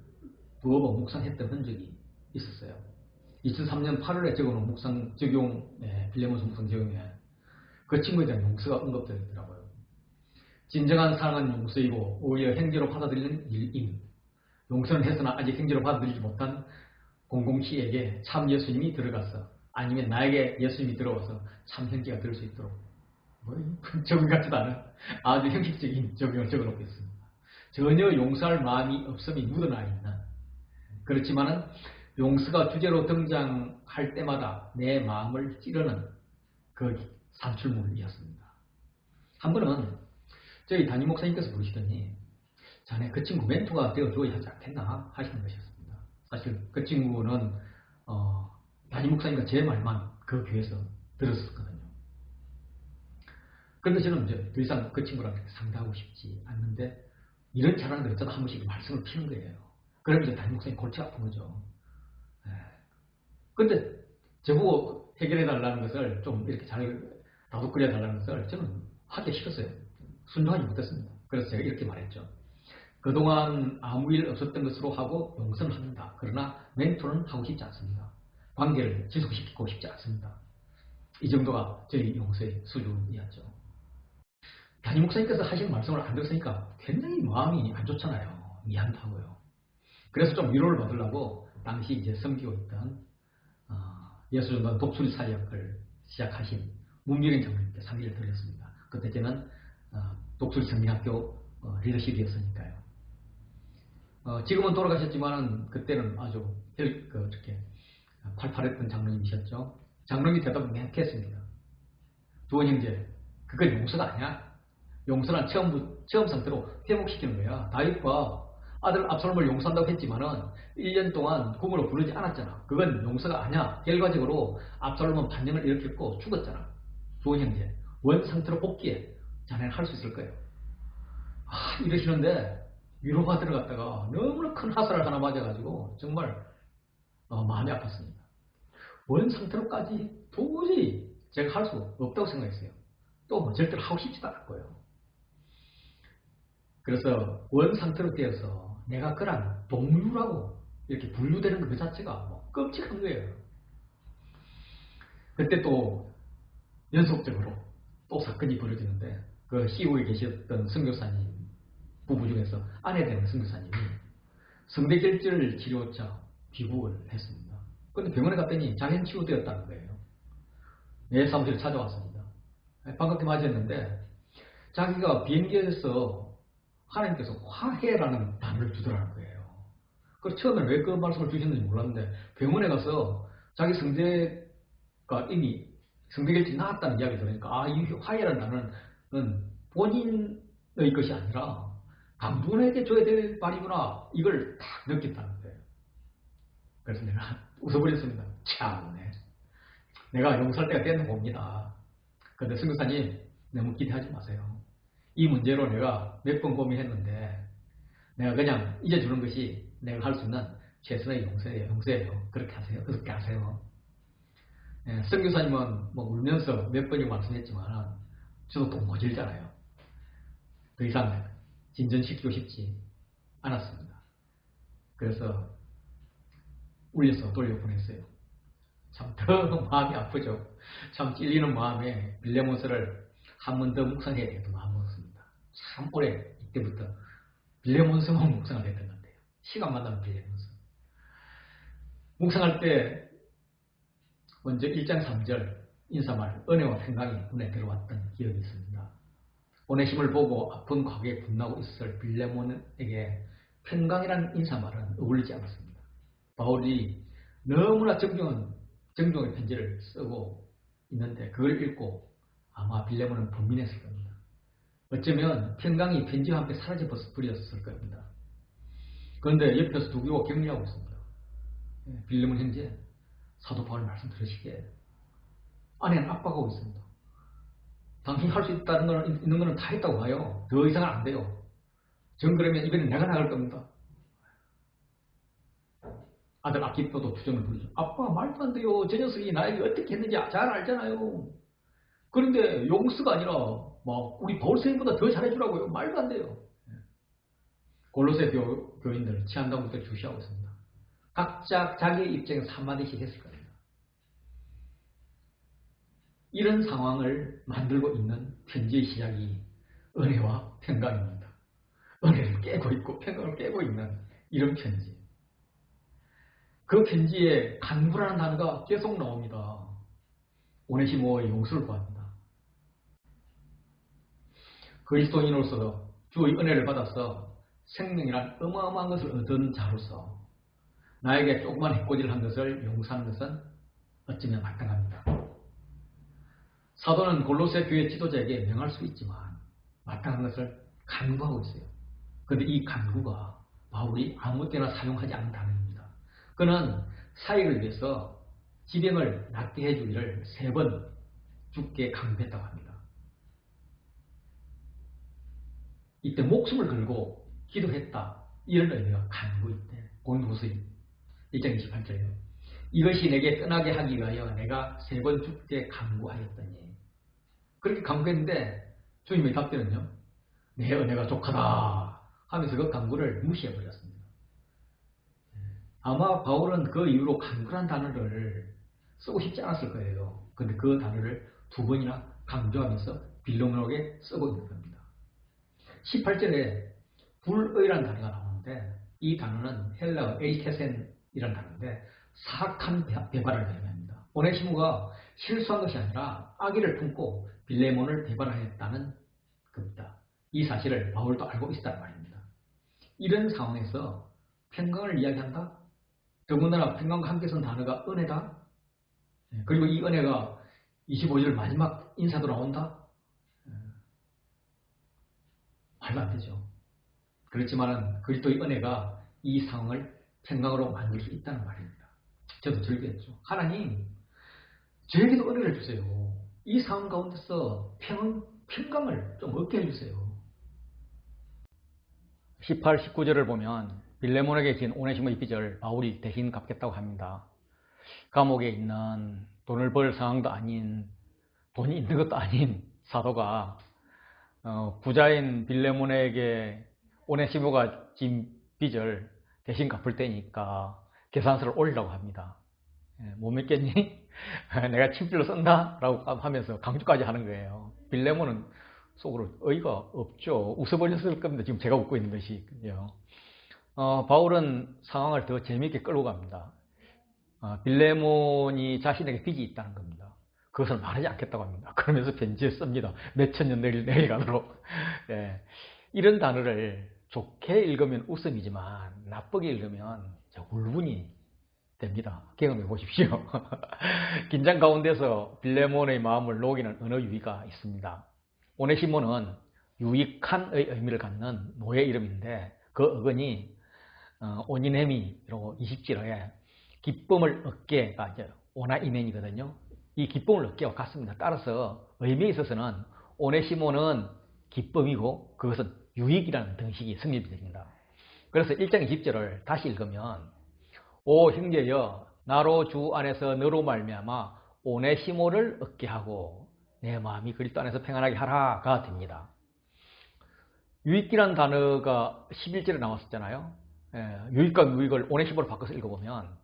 S1: 두어 번 묵상했던 흔적이 있었어요. 2003년 8월에 적어놓은 묵상 적용에 빌레몬서 묵상 적용에 그 친구에 대한 용서가 언급되어 있더라고요. 진정한 사랑은 용서이고 오히려 행제로 받아들이는 일임. 용서는 했으나 아직 행제로 받아들이지 못한 007에게 참 예수님이 들어가서 아니면 나에게 예수님이 들어와서 참 형제가 될 수 있도록 적용 같지도 않은 아주 형식적인 적용을 적어놓고 있습니다. 전혀 용서할 마음이 없음이 묻어나 있는, 그렇지만은 용서가 주제로 등장할 때마다 내 마음을 찌르는 그 산출물이었습니다. 한 번은 저희 담임 목사님께서 부르시더니 자네 그 친구 멘토가 되어줘야 하지 않겠나 하시는 것이었습니다. 사실 그 친구는 담임 목사님과 제 말만 그 교회에서 들었었거든요. 그런데 저는 이제 더 이상 그 친구랑 상대하고 싶지 않는데 이런 사람들이 어쩌다 한 번씩 말씀을 피는 거예요. 그러면 이제 담임 목사님 골치가 아픈 거죠. 근데 저보고 해결해달라는 것을 좀 이렇게 잘 다독거려달라는 것을 저는 하기 싫었어요. 순종하지 못했습니다. 그래서 제가 이렇게 말했죠. 그동안 아무 일 없었던 것으로 하고 용서는 합니다. 그러나 멘토는 하고 싶지 않습니다. 관계를 지속시키고 싶지 않습니다. 이 정도가 저희 용서의 수준이었죠. 담임 목사님께서 하신 말씀을 안 들었으니까 굉장히 마음이 안 좋잖아요. 미안도 하고요. 그래서 좀 위로를 받으려고 당시 이제 섬기고 있던 예수전단 독수리 사역을 시작하신 문명인 장로님께 상의를 드렸습니다. 그때 저는 독수리 성리학교 리더십이었으니까요. 지금은 돌아가셨지만 그때는 아주 이렇게 팔팔했던 장로님이셨죠. 장로님이 대답을 맹했습니다. 두원 형제, 그건 용서가 아니야. 용서는 처음 상태로 회복시키는 거야. 다윗과 아들 압살롬을 용서한다고 했지만은 1년 동안 궁으로 부르지 않았잖아. 그건 용서가 아니야. 결과적으로 압살롬은 반영을 일으켰고 죽었잖아. 두원 형제, 원 상태로 복귀해. 자네는 할 수 있을 거예요. 이러시는데 위로받으러 갔다가 너무나 큰 화살을 하나 맞아가지고 정말 마음이 아팠습니다. 원 상태로까지 도저히 제가 할 수 없다고 생각했어요. 또 뭐 절대로 하고 싶지도 않을 거예요. 그래서 원 상태로 되어서 내가 그런 동류라고 이렇게 분류되는 그 자체가 뭐 끔찍한 거예요. 그때 또 연속적으로 또 사건이 벌어지는데 그 시국에 계셨던 선교사님 부부 중에서 아내 되는 선교사님이 성대결절 치료차 귀국을 했습니다. 그런데 병원에 갔더니 장현 치유되었다는 거예요. 내 사무실에 찾아왔습니다. 반갑게 맞이했는데 자기가 비행기에서 하나님께서 화해라는 단어를 주더라는 거예요. 그래서 처음에 왜 그 말씀을 주셨는지 몰랐는데 병원에 가서 자기 성대가 이미 성대결절이 나았다는 이야기를 들으니까 이 화해라는 단어는 본인의 것이 아니라 당분에게 줘야 될 말이구나, 이걸 딱 느꼈다는 거예요. 그래서 내가 웃어버렸습니다. 참네, 내가 용서할 때가 됐는 봅니다. 그런데 선교사님 너무 기대하지 마세요. 이 문제로 내가 몇 번 고민했는데 내가 그냥 잊어주는 것이 내가 할 수 있는 최선의 용서예요. 그렇게 하세요. 그렇게 하세요. 선교사님은 뭐 울면서 몇 번이고 말씀했지만 저도 또 모질잖아요. 더 이상 진전시키고 싶지 않았습니다. 그래서 울려서 돌려보냈어요. 참 더 마음이 아프죠. 참 찔리는 마음에 빌레몬서를 한 번 더 묵상해야 되겠다 마음먹었습니다. 참 오래 이때부터 빌레몬서만 묵상을 했던 것 같아요. 시간만 나면 빌레몬서. 묵상할 때 먼저 1장 3절 인사말 은혜와 평강이 눈에 들어왔던 기억이 있습니다. 오네심을 보고 아픈 과거에 분나고 있을 빌레몬에게 평강이라는 인사말은 어울리지 않았습니다. 바울이 너무나 정중의 편지를 쓰고 있는데 그걸 읽고 아마 빌레몬은 분민했을 겁니다. 어쩌면 평강이 편지와 함께 사라져 버렸을 겁니다. 그런데 옆에서 두고 격려하고 있습니다. 빌레몬 형제, 사도 바울 말씀 들으시게 아내는 압박하고 있습니다. 당신이 할 수 있는 거는 다 했다고 봐요. 더 이상은 안 돼요. 전 그러면 이번엔 내가 나갈 겁니다. 아들 아키포도 주정을 부르죠. 아빠 말도 안 돼요. 저 녀석이 나에게 어떻게 했는지 잘 알잖아요. 그런데 용스가 아니라 막 우리 바울 선생님보다 더 잘해주라고요. 말도 안 돼요. 골로새 교인들 치안당부터 주시하고 있습니다. 각자 자기의 입장에서 한마디씩 했을 겁니다. 이런 상황을 만들고 있는 편지의 시작이 은혜와 평강입니다. 은혜를 깨고 있고 평강을 깨고 있는 이런 편지. 그 편지에 간구라는 단어가 계속 나옵니다. 오네시모의 용서를 구합니다. 그리스도인으로서 주의 은혜를 받아서 생명이란 어마어마한 것을 얻은 자로서 나에게 조그만 해코지를 한 것을 용서하는 것은 어쩌면 마땅합니다. 사도는 골로새 교회 지도자에게 명할 수 있지만 마땅한 것을 간구하고 있어요. 그런데 이 간구가 바울이 아무 때나 사용하지 않는 단어입니다. 그는 사익을 위해서 지병을 낫게 해주기를 3번 죽게 강구했다고 합니다. 이때 목숨을 걸고 기도했다. 이런 의미가 간구인데 고린도후서 1장 28절에요. 이것이 내게 떠나게 하기 위하여 내가 3번 죽게 간구하였더니 그렇게 간구했는데 주님의 답변은요. 내 은혜가 족하다 하면서 그 간구를 무시해버렸습니다. 아마 바울은 그 이후로 간구란 단어를 쓰고 싶지 않았을 거예요. 그런데 그 단어를 2번이나 강조하면서 빌레몬에게 쓰고 있는 겁니다. 18절에 불의라는 단어가 나오는데 이 단어는 헬라어 에이테센이라는 단어인데 사악한 배반을 의미합니다. 오네시모가 실수한 것이 아니라 악의를 품고 빌레몬을 배반하였다는 겁니다. 이 사실을 바울도 알고 있었단 말입니다. 이런 상황에서 평강을 이야기한다? 더군다나 평강과 함께 쓴 단어가 은혜다? 그리고 이 은혜가 25절 마지막 인사도 나온다? 말도 안 되죠. 그렇지만 그리스도의 은혜가 이 상황을 평강으로 만들 수 있다는 말입니다. 저도 즐겼죠. 하나님, 저에게도 은혜를 주세요. 이 상황 가운데서 평강을 좀 얻게 해주세요. 18, 19절을 보면 빌레몬에게 진 오네시모의 빚을 바울이 대신 갚겠다고 합니다. 감옥에 있는 돈을 벌 상황도 아닌 돈이 있는 것도 아닌 사도가 부자인 빌레몬에게 오네시모가 진 빚을 대신 갚을 때니까 계산서를 올리라고 합니다. 못 믿겠니? 내가 친필로 쓴다? 라고 하면서 강조까지 하는 거예요. 빌레몬은 속으로 어이가 없죠. 웃어버렸을 겁니다. 지금 제가 웃고 있는 것이. 바울은 상황을 더 재미있게 끌고 갑니다. 빌레몬이 자신에게 빚이 있다는 겁니다. 그것을 말하지 않겠다고 합니다. 그러면서 편지에 씁니다. 몇천 년 내려가도록. 이런 단어를 좋게 읽으면 웃음이지만 나쁘게 읽으면 울분이 됩니다. 경험해 보십시오. 긴장 가운데서 빌레몬의 마음을 녹이는 언어 유희가 있습니다. 오네시모는 유익한의 의미를 갖는 노예 이름인데 그 어근이 오니네미로 20절에 기쁨을 얻게가 이제 오나이멘이거든요. 이 기쁨을 얻게와 같습니다. 따라서 의미에 있어서는 오네시모는 기쁨이고 그것은 유익이라는 등식이 성립이 됩니다. 그래서 1장 20절을 다시 읽으면 오 형제여 나로 주 안에서 너로 말미암아 오네시모를 얻게 하고 내 마음이 그리스도 안에서 평안하게 하라가 됩니다. 유익이라는 단어가 11절에 나왔었잖아요. 유익과 무익을 오네시모로 바꿔서 읽어보면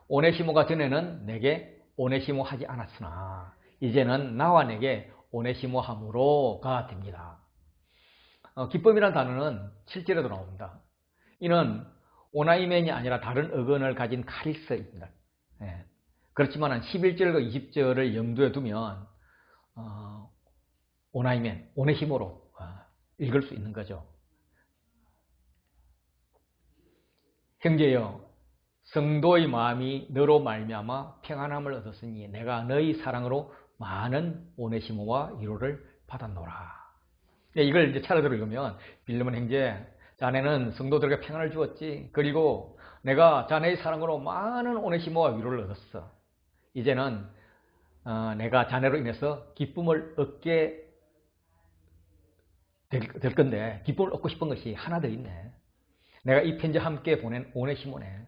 S1: 오네시모가 전에는 내게 오네시모 하지 않았으나 이제는 나와 내게 오네시모 함으로가 됩니다. 기쁨이라는 단어는 7절에도 나옵니다. 이는 오나이멘이 아니라 다른 어근을 가진 카리스입니다. 그렇지만 11절과 20절을 염두에 두면 오나이멘, 오네시모로 읽을 수 있는 거죠. 형제여, 성도의 마음이 너로 말미암아 평안함을 얻었으니 내가 너희 사랑으로 많은 오네시모와 위로를 받았노라. 이걸 이제 차례대로 읽으면 빌레몬 형제, 자네는 성도들에게 평안을 주었지. 그리고 내가 자네의 사랑으로 많은 오네시모와 위로를 얻었어. 이제는 내가 자네로 인해서 기쁨을 얻게 될 건데 기쁨을 얻고 싶은 것이 하나 더 있네. 내가 이 편지 함께 보낸 오네시모네.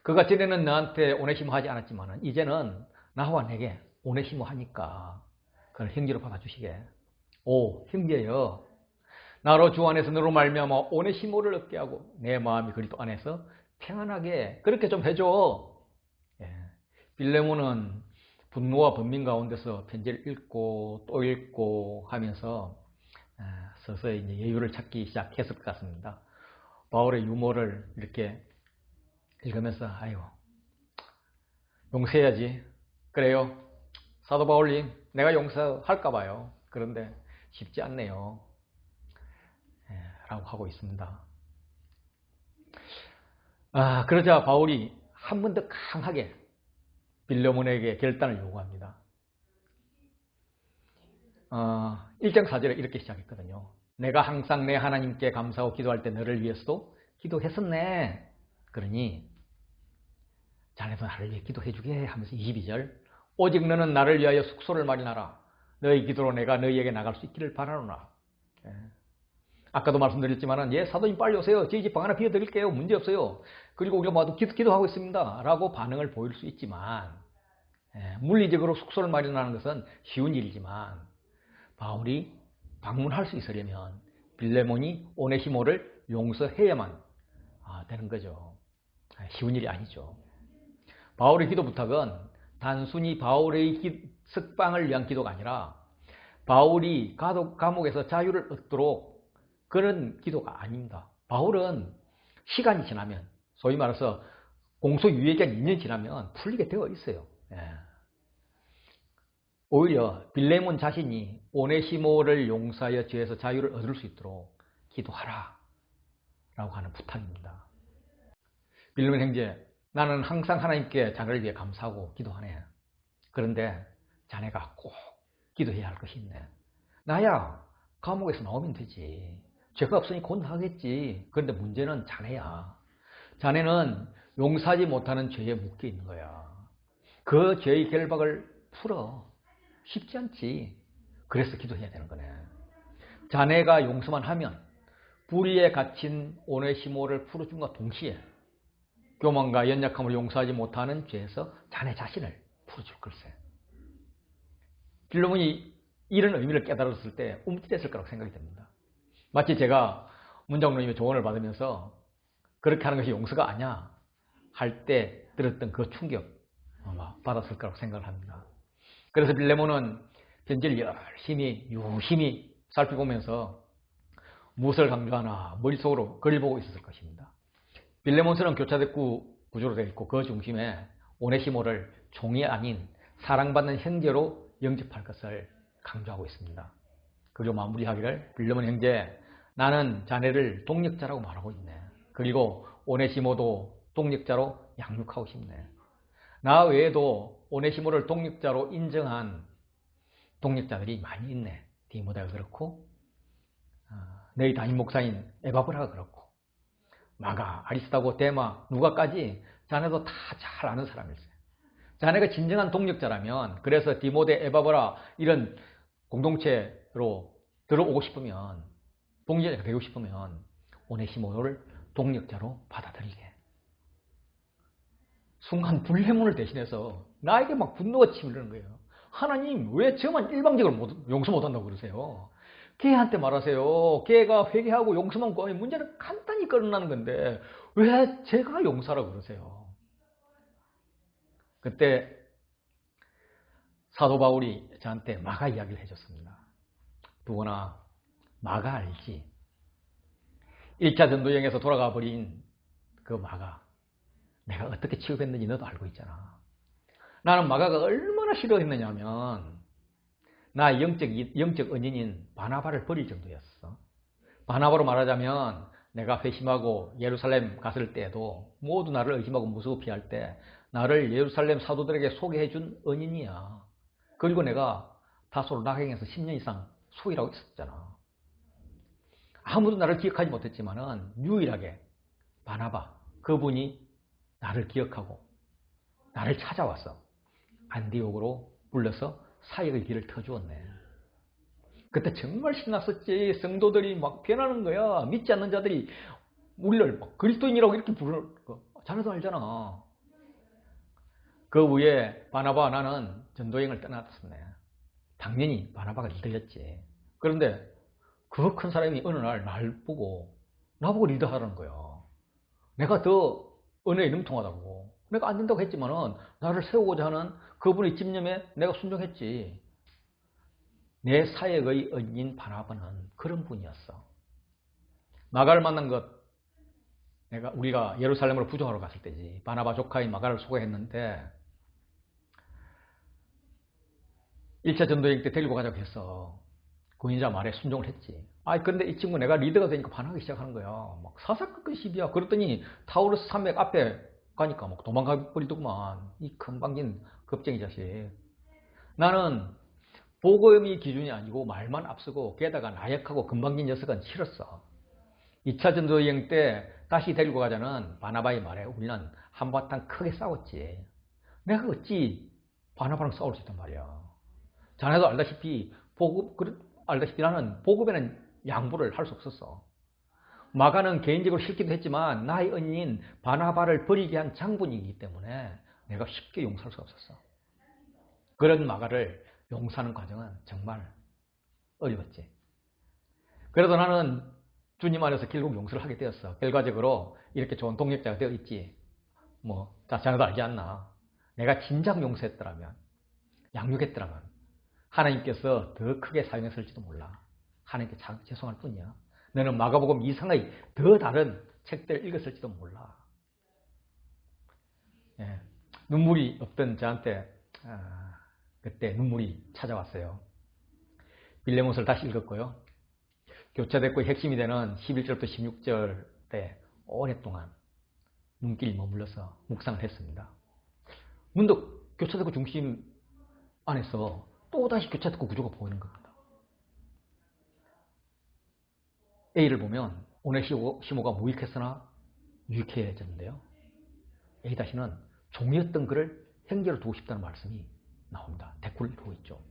S1: 그가 전에는 나한테 오네시모 하지 않았지만 이제는 나와 내게 오네시모 하니까 그걸 형제로 받아주시게. 오 형제여, 나로 주 안에서 너로 말미암아 오네시모를 얻게 하고 내 마음이 그리스도 안에서 평안하게 그렇게 좀 해줘. 빌레몬은 분노와 번민 가운데서 편지를 읽고 또 읽고 하면서 서서히 이제 여유를 찾기 시작했을 것 같습니다. 바울의 유머를 이렇게 읽으면서 아이고 용서해야지. 그래요. 사도 바울님 내가 용서할까 봐요. 그런데 쉽지 않네요. 라고 하고 있습니다. 그러자 바울이 한 번 더 강하게 빌레몬에게 결단을 요구합니다. 1장 4절에 이렇게 시작했거든요. 내가 항상 내 하나님께 감사하고 기도할 때 너를 위해서도 기도했었네. 그러니 자네도 나를 위해 기도해주게 하면서 22절 오직 너는 나를 위하여 숙소를 마련하라. 너희 기도로 내가 너희에게 나갈 수 있기를 바라노라. 아까도 말씀드렸지만 사도님 빨리 오세요. 저희 집 방 하나 비워드릴게요. 문제없어요. 그리고 우리가 모두 기도하고 있습니다. 라고 반응을 보일 수 있지만 물리적으로 숙소를 마련하는 것은 쉬운 일이지만 바울이 방문할 수 있으려면 빌레몬이 오네시모를 용서해야만 되는 거죠. 쉬운 일이 아니죠. 바울의 기도 부탁은 단순히 바울의 석방을 위한 기도가 아니라 바울이 감옥에서 자유를 얻도록 그런 기도가 아닙니다. 바울은 시간이 지나면 소위 말해서 공소유예기간 2년 지나면 풀리게 되어 있어요. 오히려 빌레몬 자신이 오네시모를 용서하여 죄에서 자유를 얻을 수 있도록 기도하라 라고 하는 부탁입니다. 빌레몬 형제, 나는 항상 하나님께 자네를 위해 감사하고 기도하네. 그런데 자네가 꼭 기도해야 할 것이 있네. 나야 감옥에서 나오면 되지. 죄가 없으니 곧 나가겠지. 그런데 문제는 자네야. 자네는 용서하지 못하는 죄에 묶여 있는 거야. 그 죄의 결박을 풀어. 쉽지 않지. 그래서 기도해야 되는 거네. 자네가 용서만 하면 불의에 갇힌 오네시모를 풀어준과 동시에 교만과 연약함을 용서하지 못하는 죄에서 자네 자신을 풀어줄 걸세. 빌레몬이 이런 의미를 깨달았을 때 움찔했을 거라고 생각이 됩니다. 마치 제가 문장로님의 조언을 받으면서 그렇게 하는 것이 용서가 아니야 할 때 들었던 그 충격 아마 받았을 거라고 생각을 합니다. 그래서 빌레몬은 편지를 열심히 유심히 살펴보면서 무엇을 강조하나 머릿속으로 그걸 보고 있었을 것입니다. 빌레몬서는 교차대구 구조로 되어 있고 그 중심에 오네시모를 종이 아닌 사랑받는 형제로 영접할 것을 강조하고 있습니다. 그리고 마무리하기를 빌레몬 형제, 나는 자네를 동력자라고 말하고 있네. 그리고 오네시모도 동력자로 양육하고 싶네. 나 외에도 오네시모를 동력자로 인정한 동력자들이 많이 있네. 디모데가 그렇고 너희 담임 목사인 에바브라가 그렇고 마가, 아리스타고, 데마, 누가까지 자네도 다 잘 아는 사람일세. 자네가 진정한 동력자라면 그래서 디모데, 에바브라 이런 공동체로 들어오고 싶으면 동력자가 되고 싶으면 오네시모를 동력자로 받아들이게. 순간 빌레몬을 대신해서 나에게 막 분노가 치밀는 거예요. 하나님 왜 저만 일방적으로 용서 못한다고 그러세요? 걔한테 말하세요. 걔가 회개하고 용서만 구하면 문제는 간단히 끝나는 건데 왜 제가 용서라고 그러세요? 그때 사도 바울이 저한테 마가 이야기를 해줬습니다. 두거나 마가 알지? 1차 전도여행에서 돌아가 버린 그 마가 내가 어떻게 취급했는지 너도 알고 있잖아. 나는 마가가 얼마나 싫어했느냐면 나 영적 은인인 바나바를 버릴 정도였어. 바나바로 말하자면 내가 회심하고 예루살렘 갔을 때에도 모두 나를 의심하고 무서워피할 때 나를 예루살렘 사도들에게 소개해준 은인이야. 그리고 내가 다소로 낙행해서 10년 이상 소일하고 있었잖아. 아무도 나를 기억하지 못했지만은 유일하게 바나바 그분이 나를 기억하고 나를 찾아왔어. 안디옥으로 불러서 사역의 길을 터주었네. 그때 정말 신났었지. 성도들이 막 변하는 거야. 믿지 않는 자들이 우리를 막 그리스도인이라고 이렇게 부르는 거 자네도 알잖아. 그 후에 바나바와 나는 전도여행을 떠났었네. 당연히 바나바가 리더였지. 그런데 그 큰 사람이 어느 날 보고 나보고 리더하라는 거야. 내가 더 은혜에 능통하다고. 내가 안 된다고 했지만은 나를 세우고자 하는 그분의 집념에 내가 순종했지. 내 사역의 은인 바나바는 그런 분이었어. 마가를 만난 것, 우리가 예루살렘으로 부정하러 갔을 때지. 바나바 조카인 마가를 소개했는데 1차 전도여행 때 데리고 가자고 했어. 군인자 말에 순종을 했지. 근데 이 친구 내가 리더가 되니까 반하기 시작하는 거야. 막 사사건건 시비야. 그랬더니 타우루스 산맥 앞에 가니까 막 도망가 버리더구만. 이 금방진 겁쟁이 자식. 나는 복음이 기준이 아니고 말만 앞서고 게다가 나약하고 금방진 녀석은 싫었어. 2차 전도여행 때 다시 데리고 가자는 바나바의 말에 우리는 한바탕 크게 싸웠지. 내가 어찌 바나바랑 싸울 수 있단 말이야. 자네도 알다시피 나는 복음에는 양보를 할 수 없었어. 마가는 개인적으로 싫기도 했지만 나의 언니인 바나바를 버리게 한 장본이기 때문에 내가 쉽게 용서할 수 없었어. 그런 마가를 용서하는 과정은 정말 어려웠지. 그래도 나는 주님 안에서 결국 용서를 하게 되었어. 결과적으로 이렇게 좋은 동력자가 되어 있지. 자네도 알지 않나. 내가 진작 용서했더라면, 양육했더라면 하나님께서 더 크게 사용했을지도 몰라. 하나님께 죄송할 뿐이야. 너는 마가복음 이상의 더 다른 책들 읽었을지도 몰라. 예, 눈물이 없던 저한테 그때 눈물이 찾아왔어요. 빌레몬서를 다시 읽었고요. 교차됐고 핵심이 되는 11절부터 16절에 오랫동안 눈길이 머물러서 묵상을 했습니다. 문득 교차됐고 중심 안에서 또다시 교차됐고 구조가 보이는 겁니다. A를 보면 오네시모가 무익했으나 유익해졌는데요. A-는 종이었던 그를 형제로 두고 싶다는 말씀이 나옵니다. 대꾸를 이루고 있죠.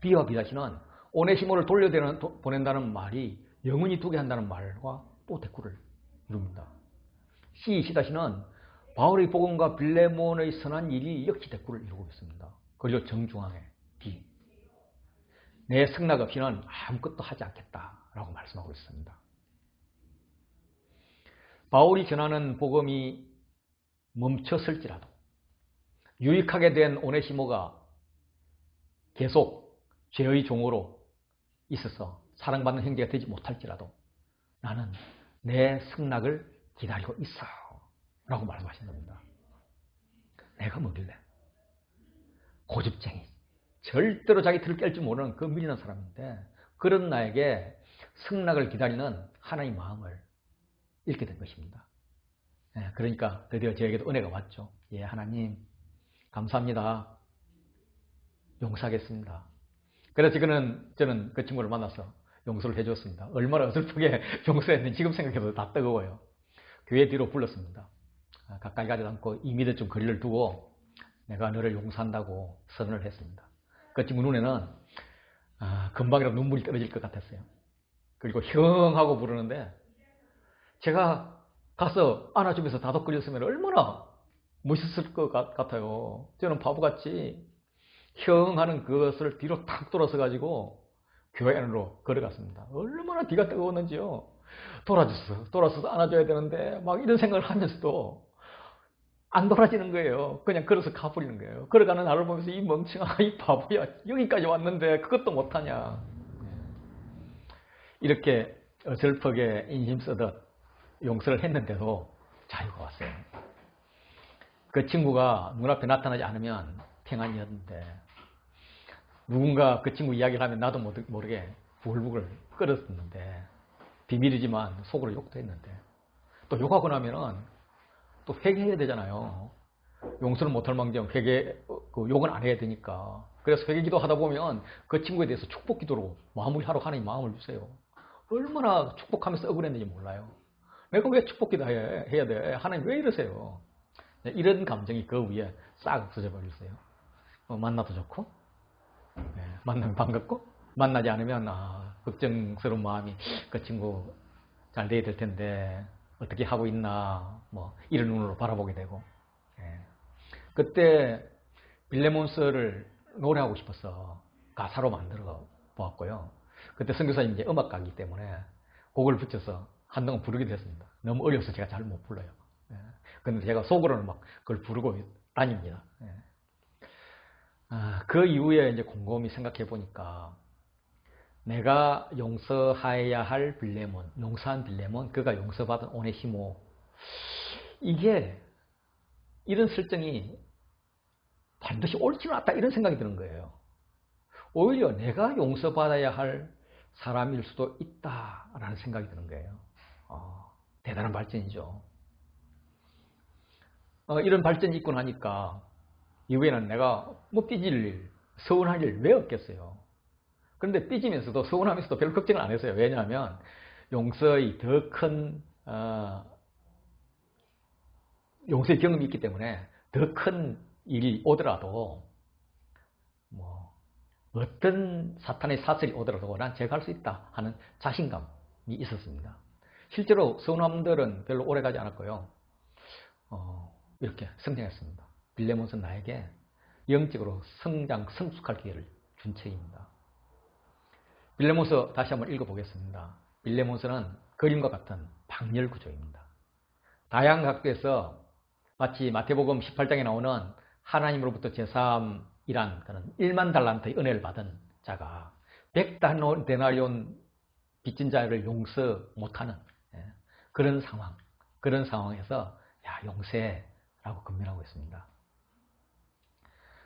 S1: B와 B-는 오네시모를 보낸다는 말이 영원히 두게 한다는 말과 또 대꾸를 이룹니다. C-는 바울의 복음과 빌레몬의 선한 일이 역시 대꾸를 이루고 있습니다. 그리고 정중앙에 B. 내 승낙 없이는 아무것도 하지 않겠다라고 말씀하고 있습니다. 바울이 전하는 복음이 멈췄을지라도 유익하게 된 오네시모가 계속 죄의 종으로 있어서 사랑받는 형제가 되지 못할지라도 나는 내 승낙을 기다리고 있어 라고 말씀하신 겁니다. 내가 뭐길래 고집쟁이 절대로 자기 틀을 깰 줄 모르는 그 미련한 사람인데 그런 나에게 승낙을 기다리는 하나님의 마음을 읽게 된 것입니다. 그러니까 드디어 저에게도 은혜가 왔죠. 예, 하나님 감사합니다. 용서하겠습니다. 그래서 저는 그 친구를 만나서 용서를 해줬습니다. 얼마나 어설프게 용서했는지 지금 생각해도 다 뜨거워요. 교회 뒤로 불렀습니다. 가까이 가지 않고 2m 좀 거리를 두고 내가 너를 용서한다고 선언을 했습니다. 그 친구 눈에는 금방이라도 눈물이 떨어질 것 같았어요. 그리고 형 하고 부르는데 제가 가서 안아주면서 다독거렸으면 얼마나 멋있을 것 같아요. 저는 바보같이 형 하는 그것을 뒤로 탁 돌아서 가지고 교회 안으로 걸어갔습니다. 얼마나 뒤가 뜨거웠는지요. 돌아서서 안아줘야 되는데 막 이런 생각을 하면서도 안 돌아지는 거예요. 그냥 걸어서 가버리는 거예요. 걸어가는 나를 보면서 이 멍청아, 이 바보야, 여기까지 왔는데 그것도 못하냐. 이렇게 어설프게 인심 쓰듯 용서를 했는데도 자유가 왔어요. 그 친구가 눈앞에 나타나지 않으면 평안이었는데, 누군가 그 친구 이야기를 하면 나도 모르게 부글부글 끓었는데, 비밀이지만 속으로 욕도 했는데, 또 욕하고 나면은 또 회개해야 되잖아요. 용서를 못할 망정 욕은 안 해야 되니까. 그래서 회개기도 하다 보면 그 친구에 대해서 축복기도로 마무리하러 하나님 마음을 주세요. 얼마나 축복하면서 억울했는지 몰라요. 내가 왜 축복기도 해야 돼? 하나님 왜 이러세요? 이런 감정이 그 위에 싹 없어져 버렸어요. 만나도 좋고, 만나면 반갑고, 만나지 않으면 걱정스러운 마음이, 그 친구 잘 돼야 될 텐데 어떻게 하고 있나, 뭐 이런 눈으로 바라보게 되고. 그때 빌레몬스를 노래하고 싶어서 가사로 만들어 보았고요. 그때 선교사님 이제 음악가이기 때문에 곡을 붙여서 한동안 부르게 됐습니다. 너무 어려워서 제가 잘 못 불러요. 근데 제가 속으로는 막 그걸 부르고 다닙니다. 그 이후에 이제 곰곰이 생각해 보니까, 내가 용서해야 할 빌레몬, 용서한 빌레몬, 그가 용서받은 오네시모, 이게 이런 설정이 반드시 옳지는 않다, 이런 생각이 드는 거예요. 오히려 내가 용서받아야 할 사람일 수도 있다라는 생각이 드는 거예요. 대단한 발전이죠. 이런 발전이 있고 나니까 이후에는 내가 뭐 삐질 일, 서운할 일 왜 없겠어요. 그런데 삐지면서도 서운하면서도 별 걱정을 안 했어요. 왜냐하면 용서의 더 큰 용서의 경험이 있기 때문에 더 큰 일이 오더라도, 뭐 어떤 사탄의 사슬이 오더라도 난 제가 할 수 있다 하는 자신감이 있었습니다. 실제로 서운함들은 별로 오래 가지 않았고요. 이렇게 성장했습니다. 빌레몬스는 나에게 영적으로 성숙할 기회를 준 책입니다. 빌레몬스 다시 한번 읽어보겠습니다. 빌레몬스는 그림과 같은 방열 구조입니다. 다양한 각도에서 마치 마태복음 18장에 나오는 하나님으로부터 제3이란 그런 1만 달란트의 은혜를 받은 자가 100데나리온 빚진 자를 용서 못하는 그런 상황에서 용서라고 권면하고 있습니다.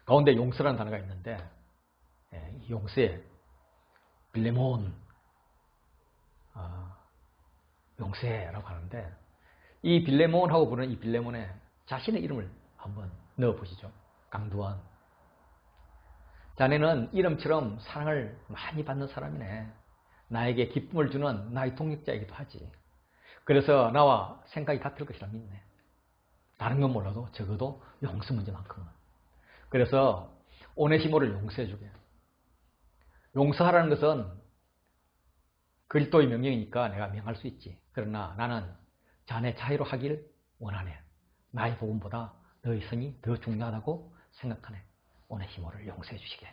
S1: 가운데 용서라는 단어가 있는데, 용서에 빌레몬, 용서라고 하는데, 이 빌레몬하고 부르는 이 빌레몬에 자신의 이름을 한번 넣어보시죠. 강두원. 자네는 이름처럼 사랑을 많이 받는 사람이네. 나에게 기쁨을 주는 나의 동력자이기도 하지. 그래서 나와 생각이 같을 것이라 믿네. 다른 건 몰라도 적어도 용서 문제만큼은. 그래서 오네시모를 용서해주게. 용서하라는 것은 그리스도의 명령이니까 내가 명할 수 있지. 그러나 나는 자네 자유로 하길 원하네. 나의 복음보다 너의 성이 더 중요하다고 생각하네. 오네시모를 용서해 주시게.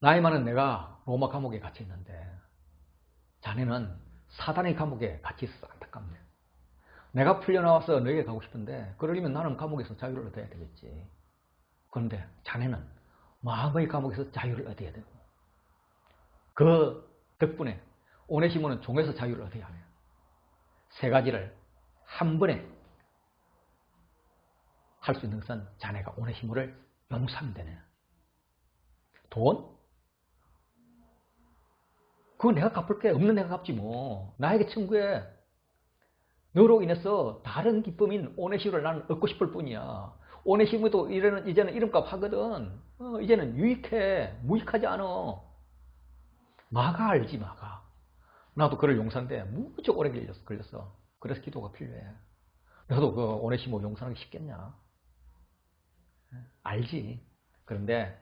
S1: 나이만은 내가 로마 감옥에 갇혀 있는데 자네는 사단의 감옥에 갇혀 있어서 안타깝네. 내가 풀려나와서 너에게 가고 싶은데 그러려면 나는 감옥에서 자유를 얻어야 되겠지. 그런데 자네는 마음의 감옥에서 자유를 얻어야 되고, 그 덕분에 오네시모는 종에서 자유를 얻어야 하네. 세 가지를 한 번에 할 수 있는 것은 자네가 오네시모를 용서하면 되네. 돈? 그거 내가 갚을게. 없는 내가 갚지 뭐. 나에게 청구해. 너로 인해서 다른 기쁨인 오네시모를 나는 얻고 싶을 뿐이야. 오네시모도 이제는 이름값 하거든. 이제는 유익해. 무익하지 않아. 마가 알지, 마가. 나도 그를 용서하는데 무척 오래 걸렸어. 그래서 기도가 필요해. 너도 그 오네시모 용서하는 게 쉽겠냐? 알지. 그런데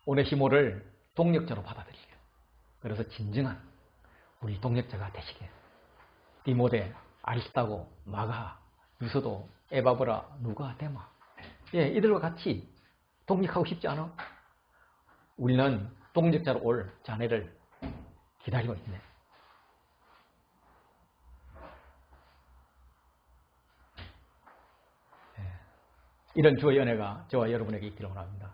S1: 오네시모를 동력자로 받아들이게. 그래서 진정한 우리 동력자가 되시게. 디모데, 아리스타고, 마가, 유서도, 에바브라, 누가, 데마. 이들과 같이 동력하고 싶지 않아? 우리는 동역자로 올 자네를 기다리고 있네. 이런 주의 은혜가 저와 여러분에게 있기를 원합니다.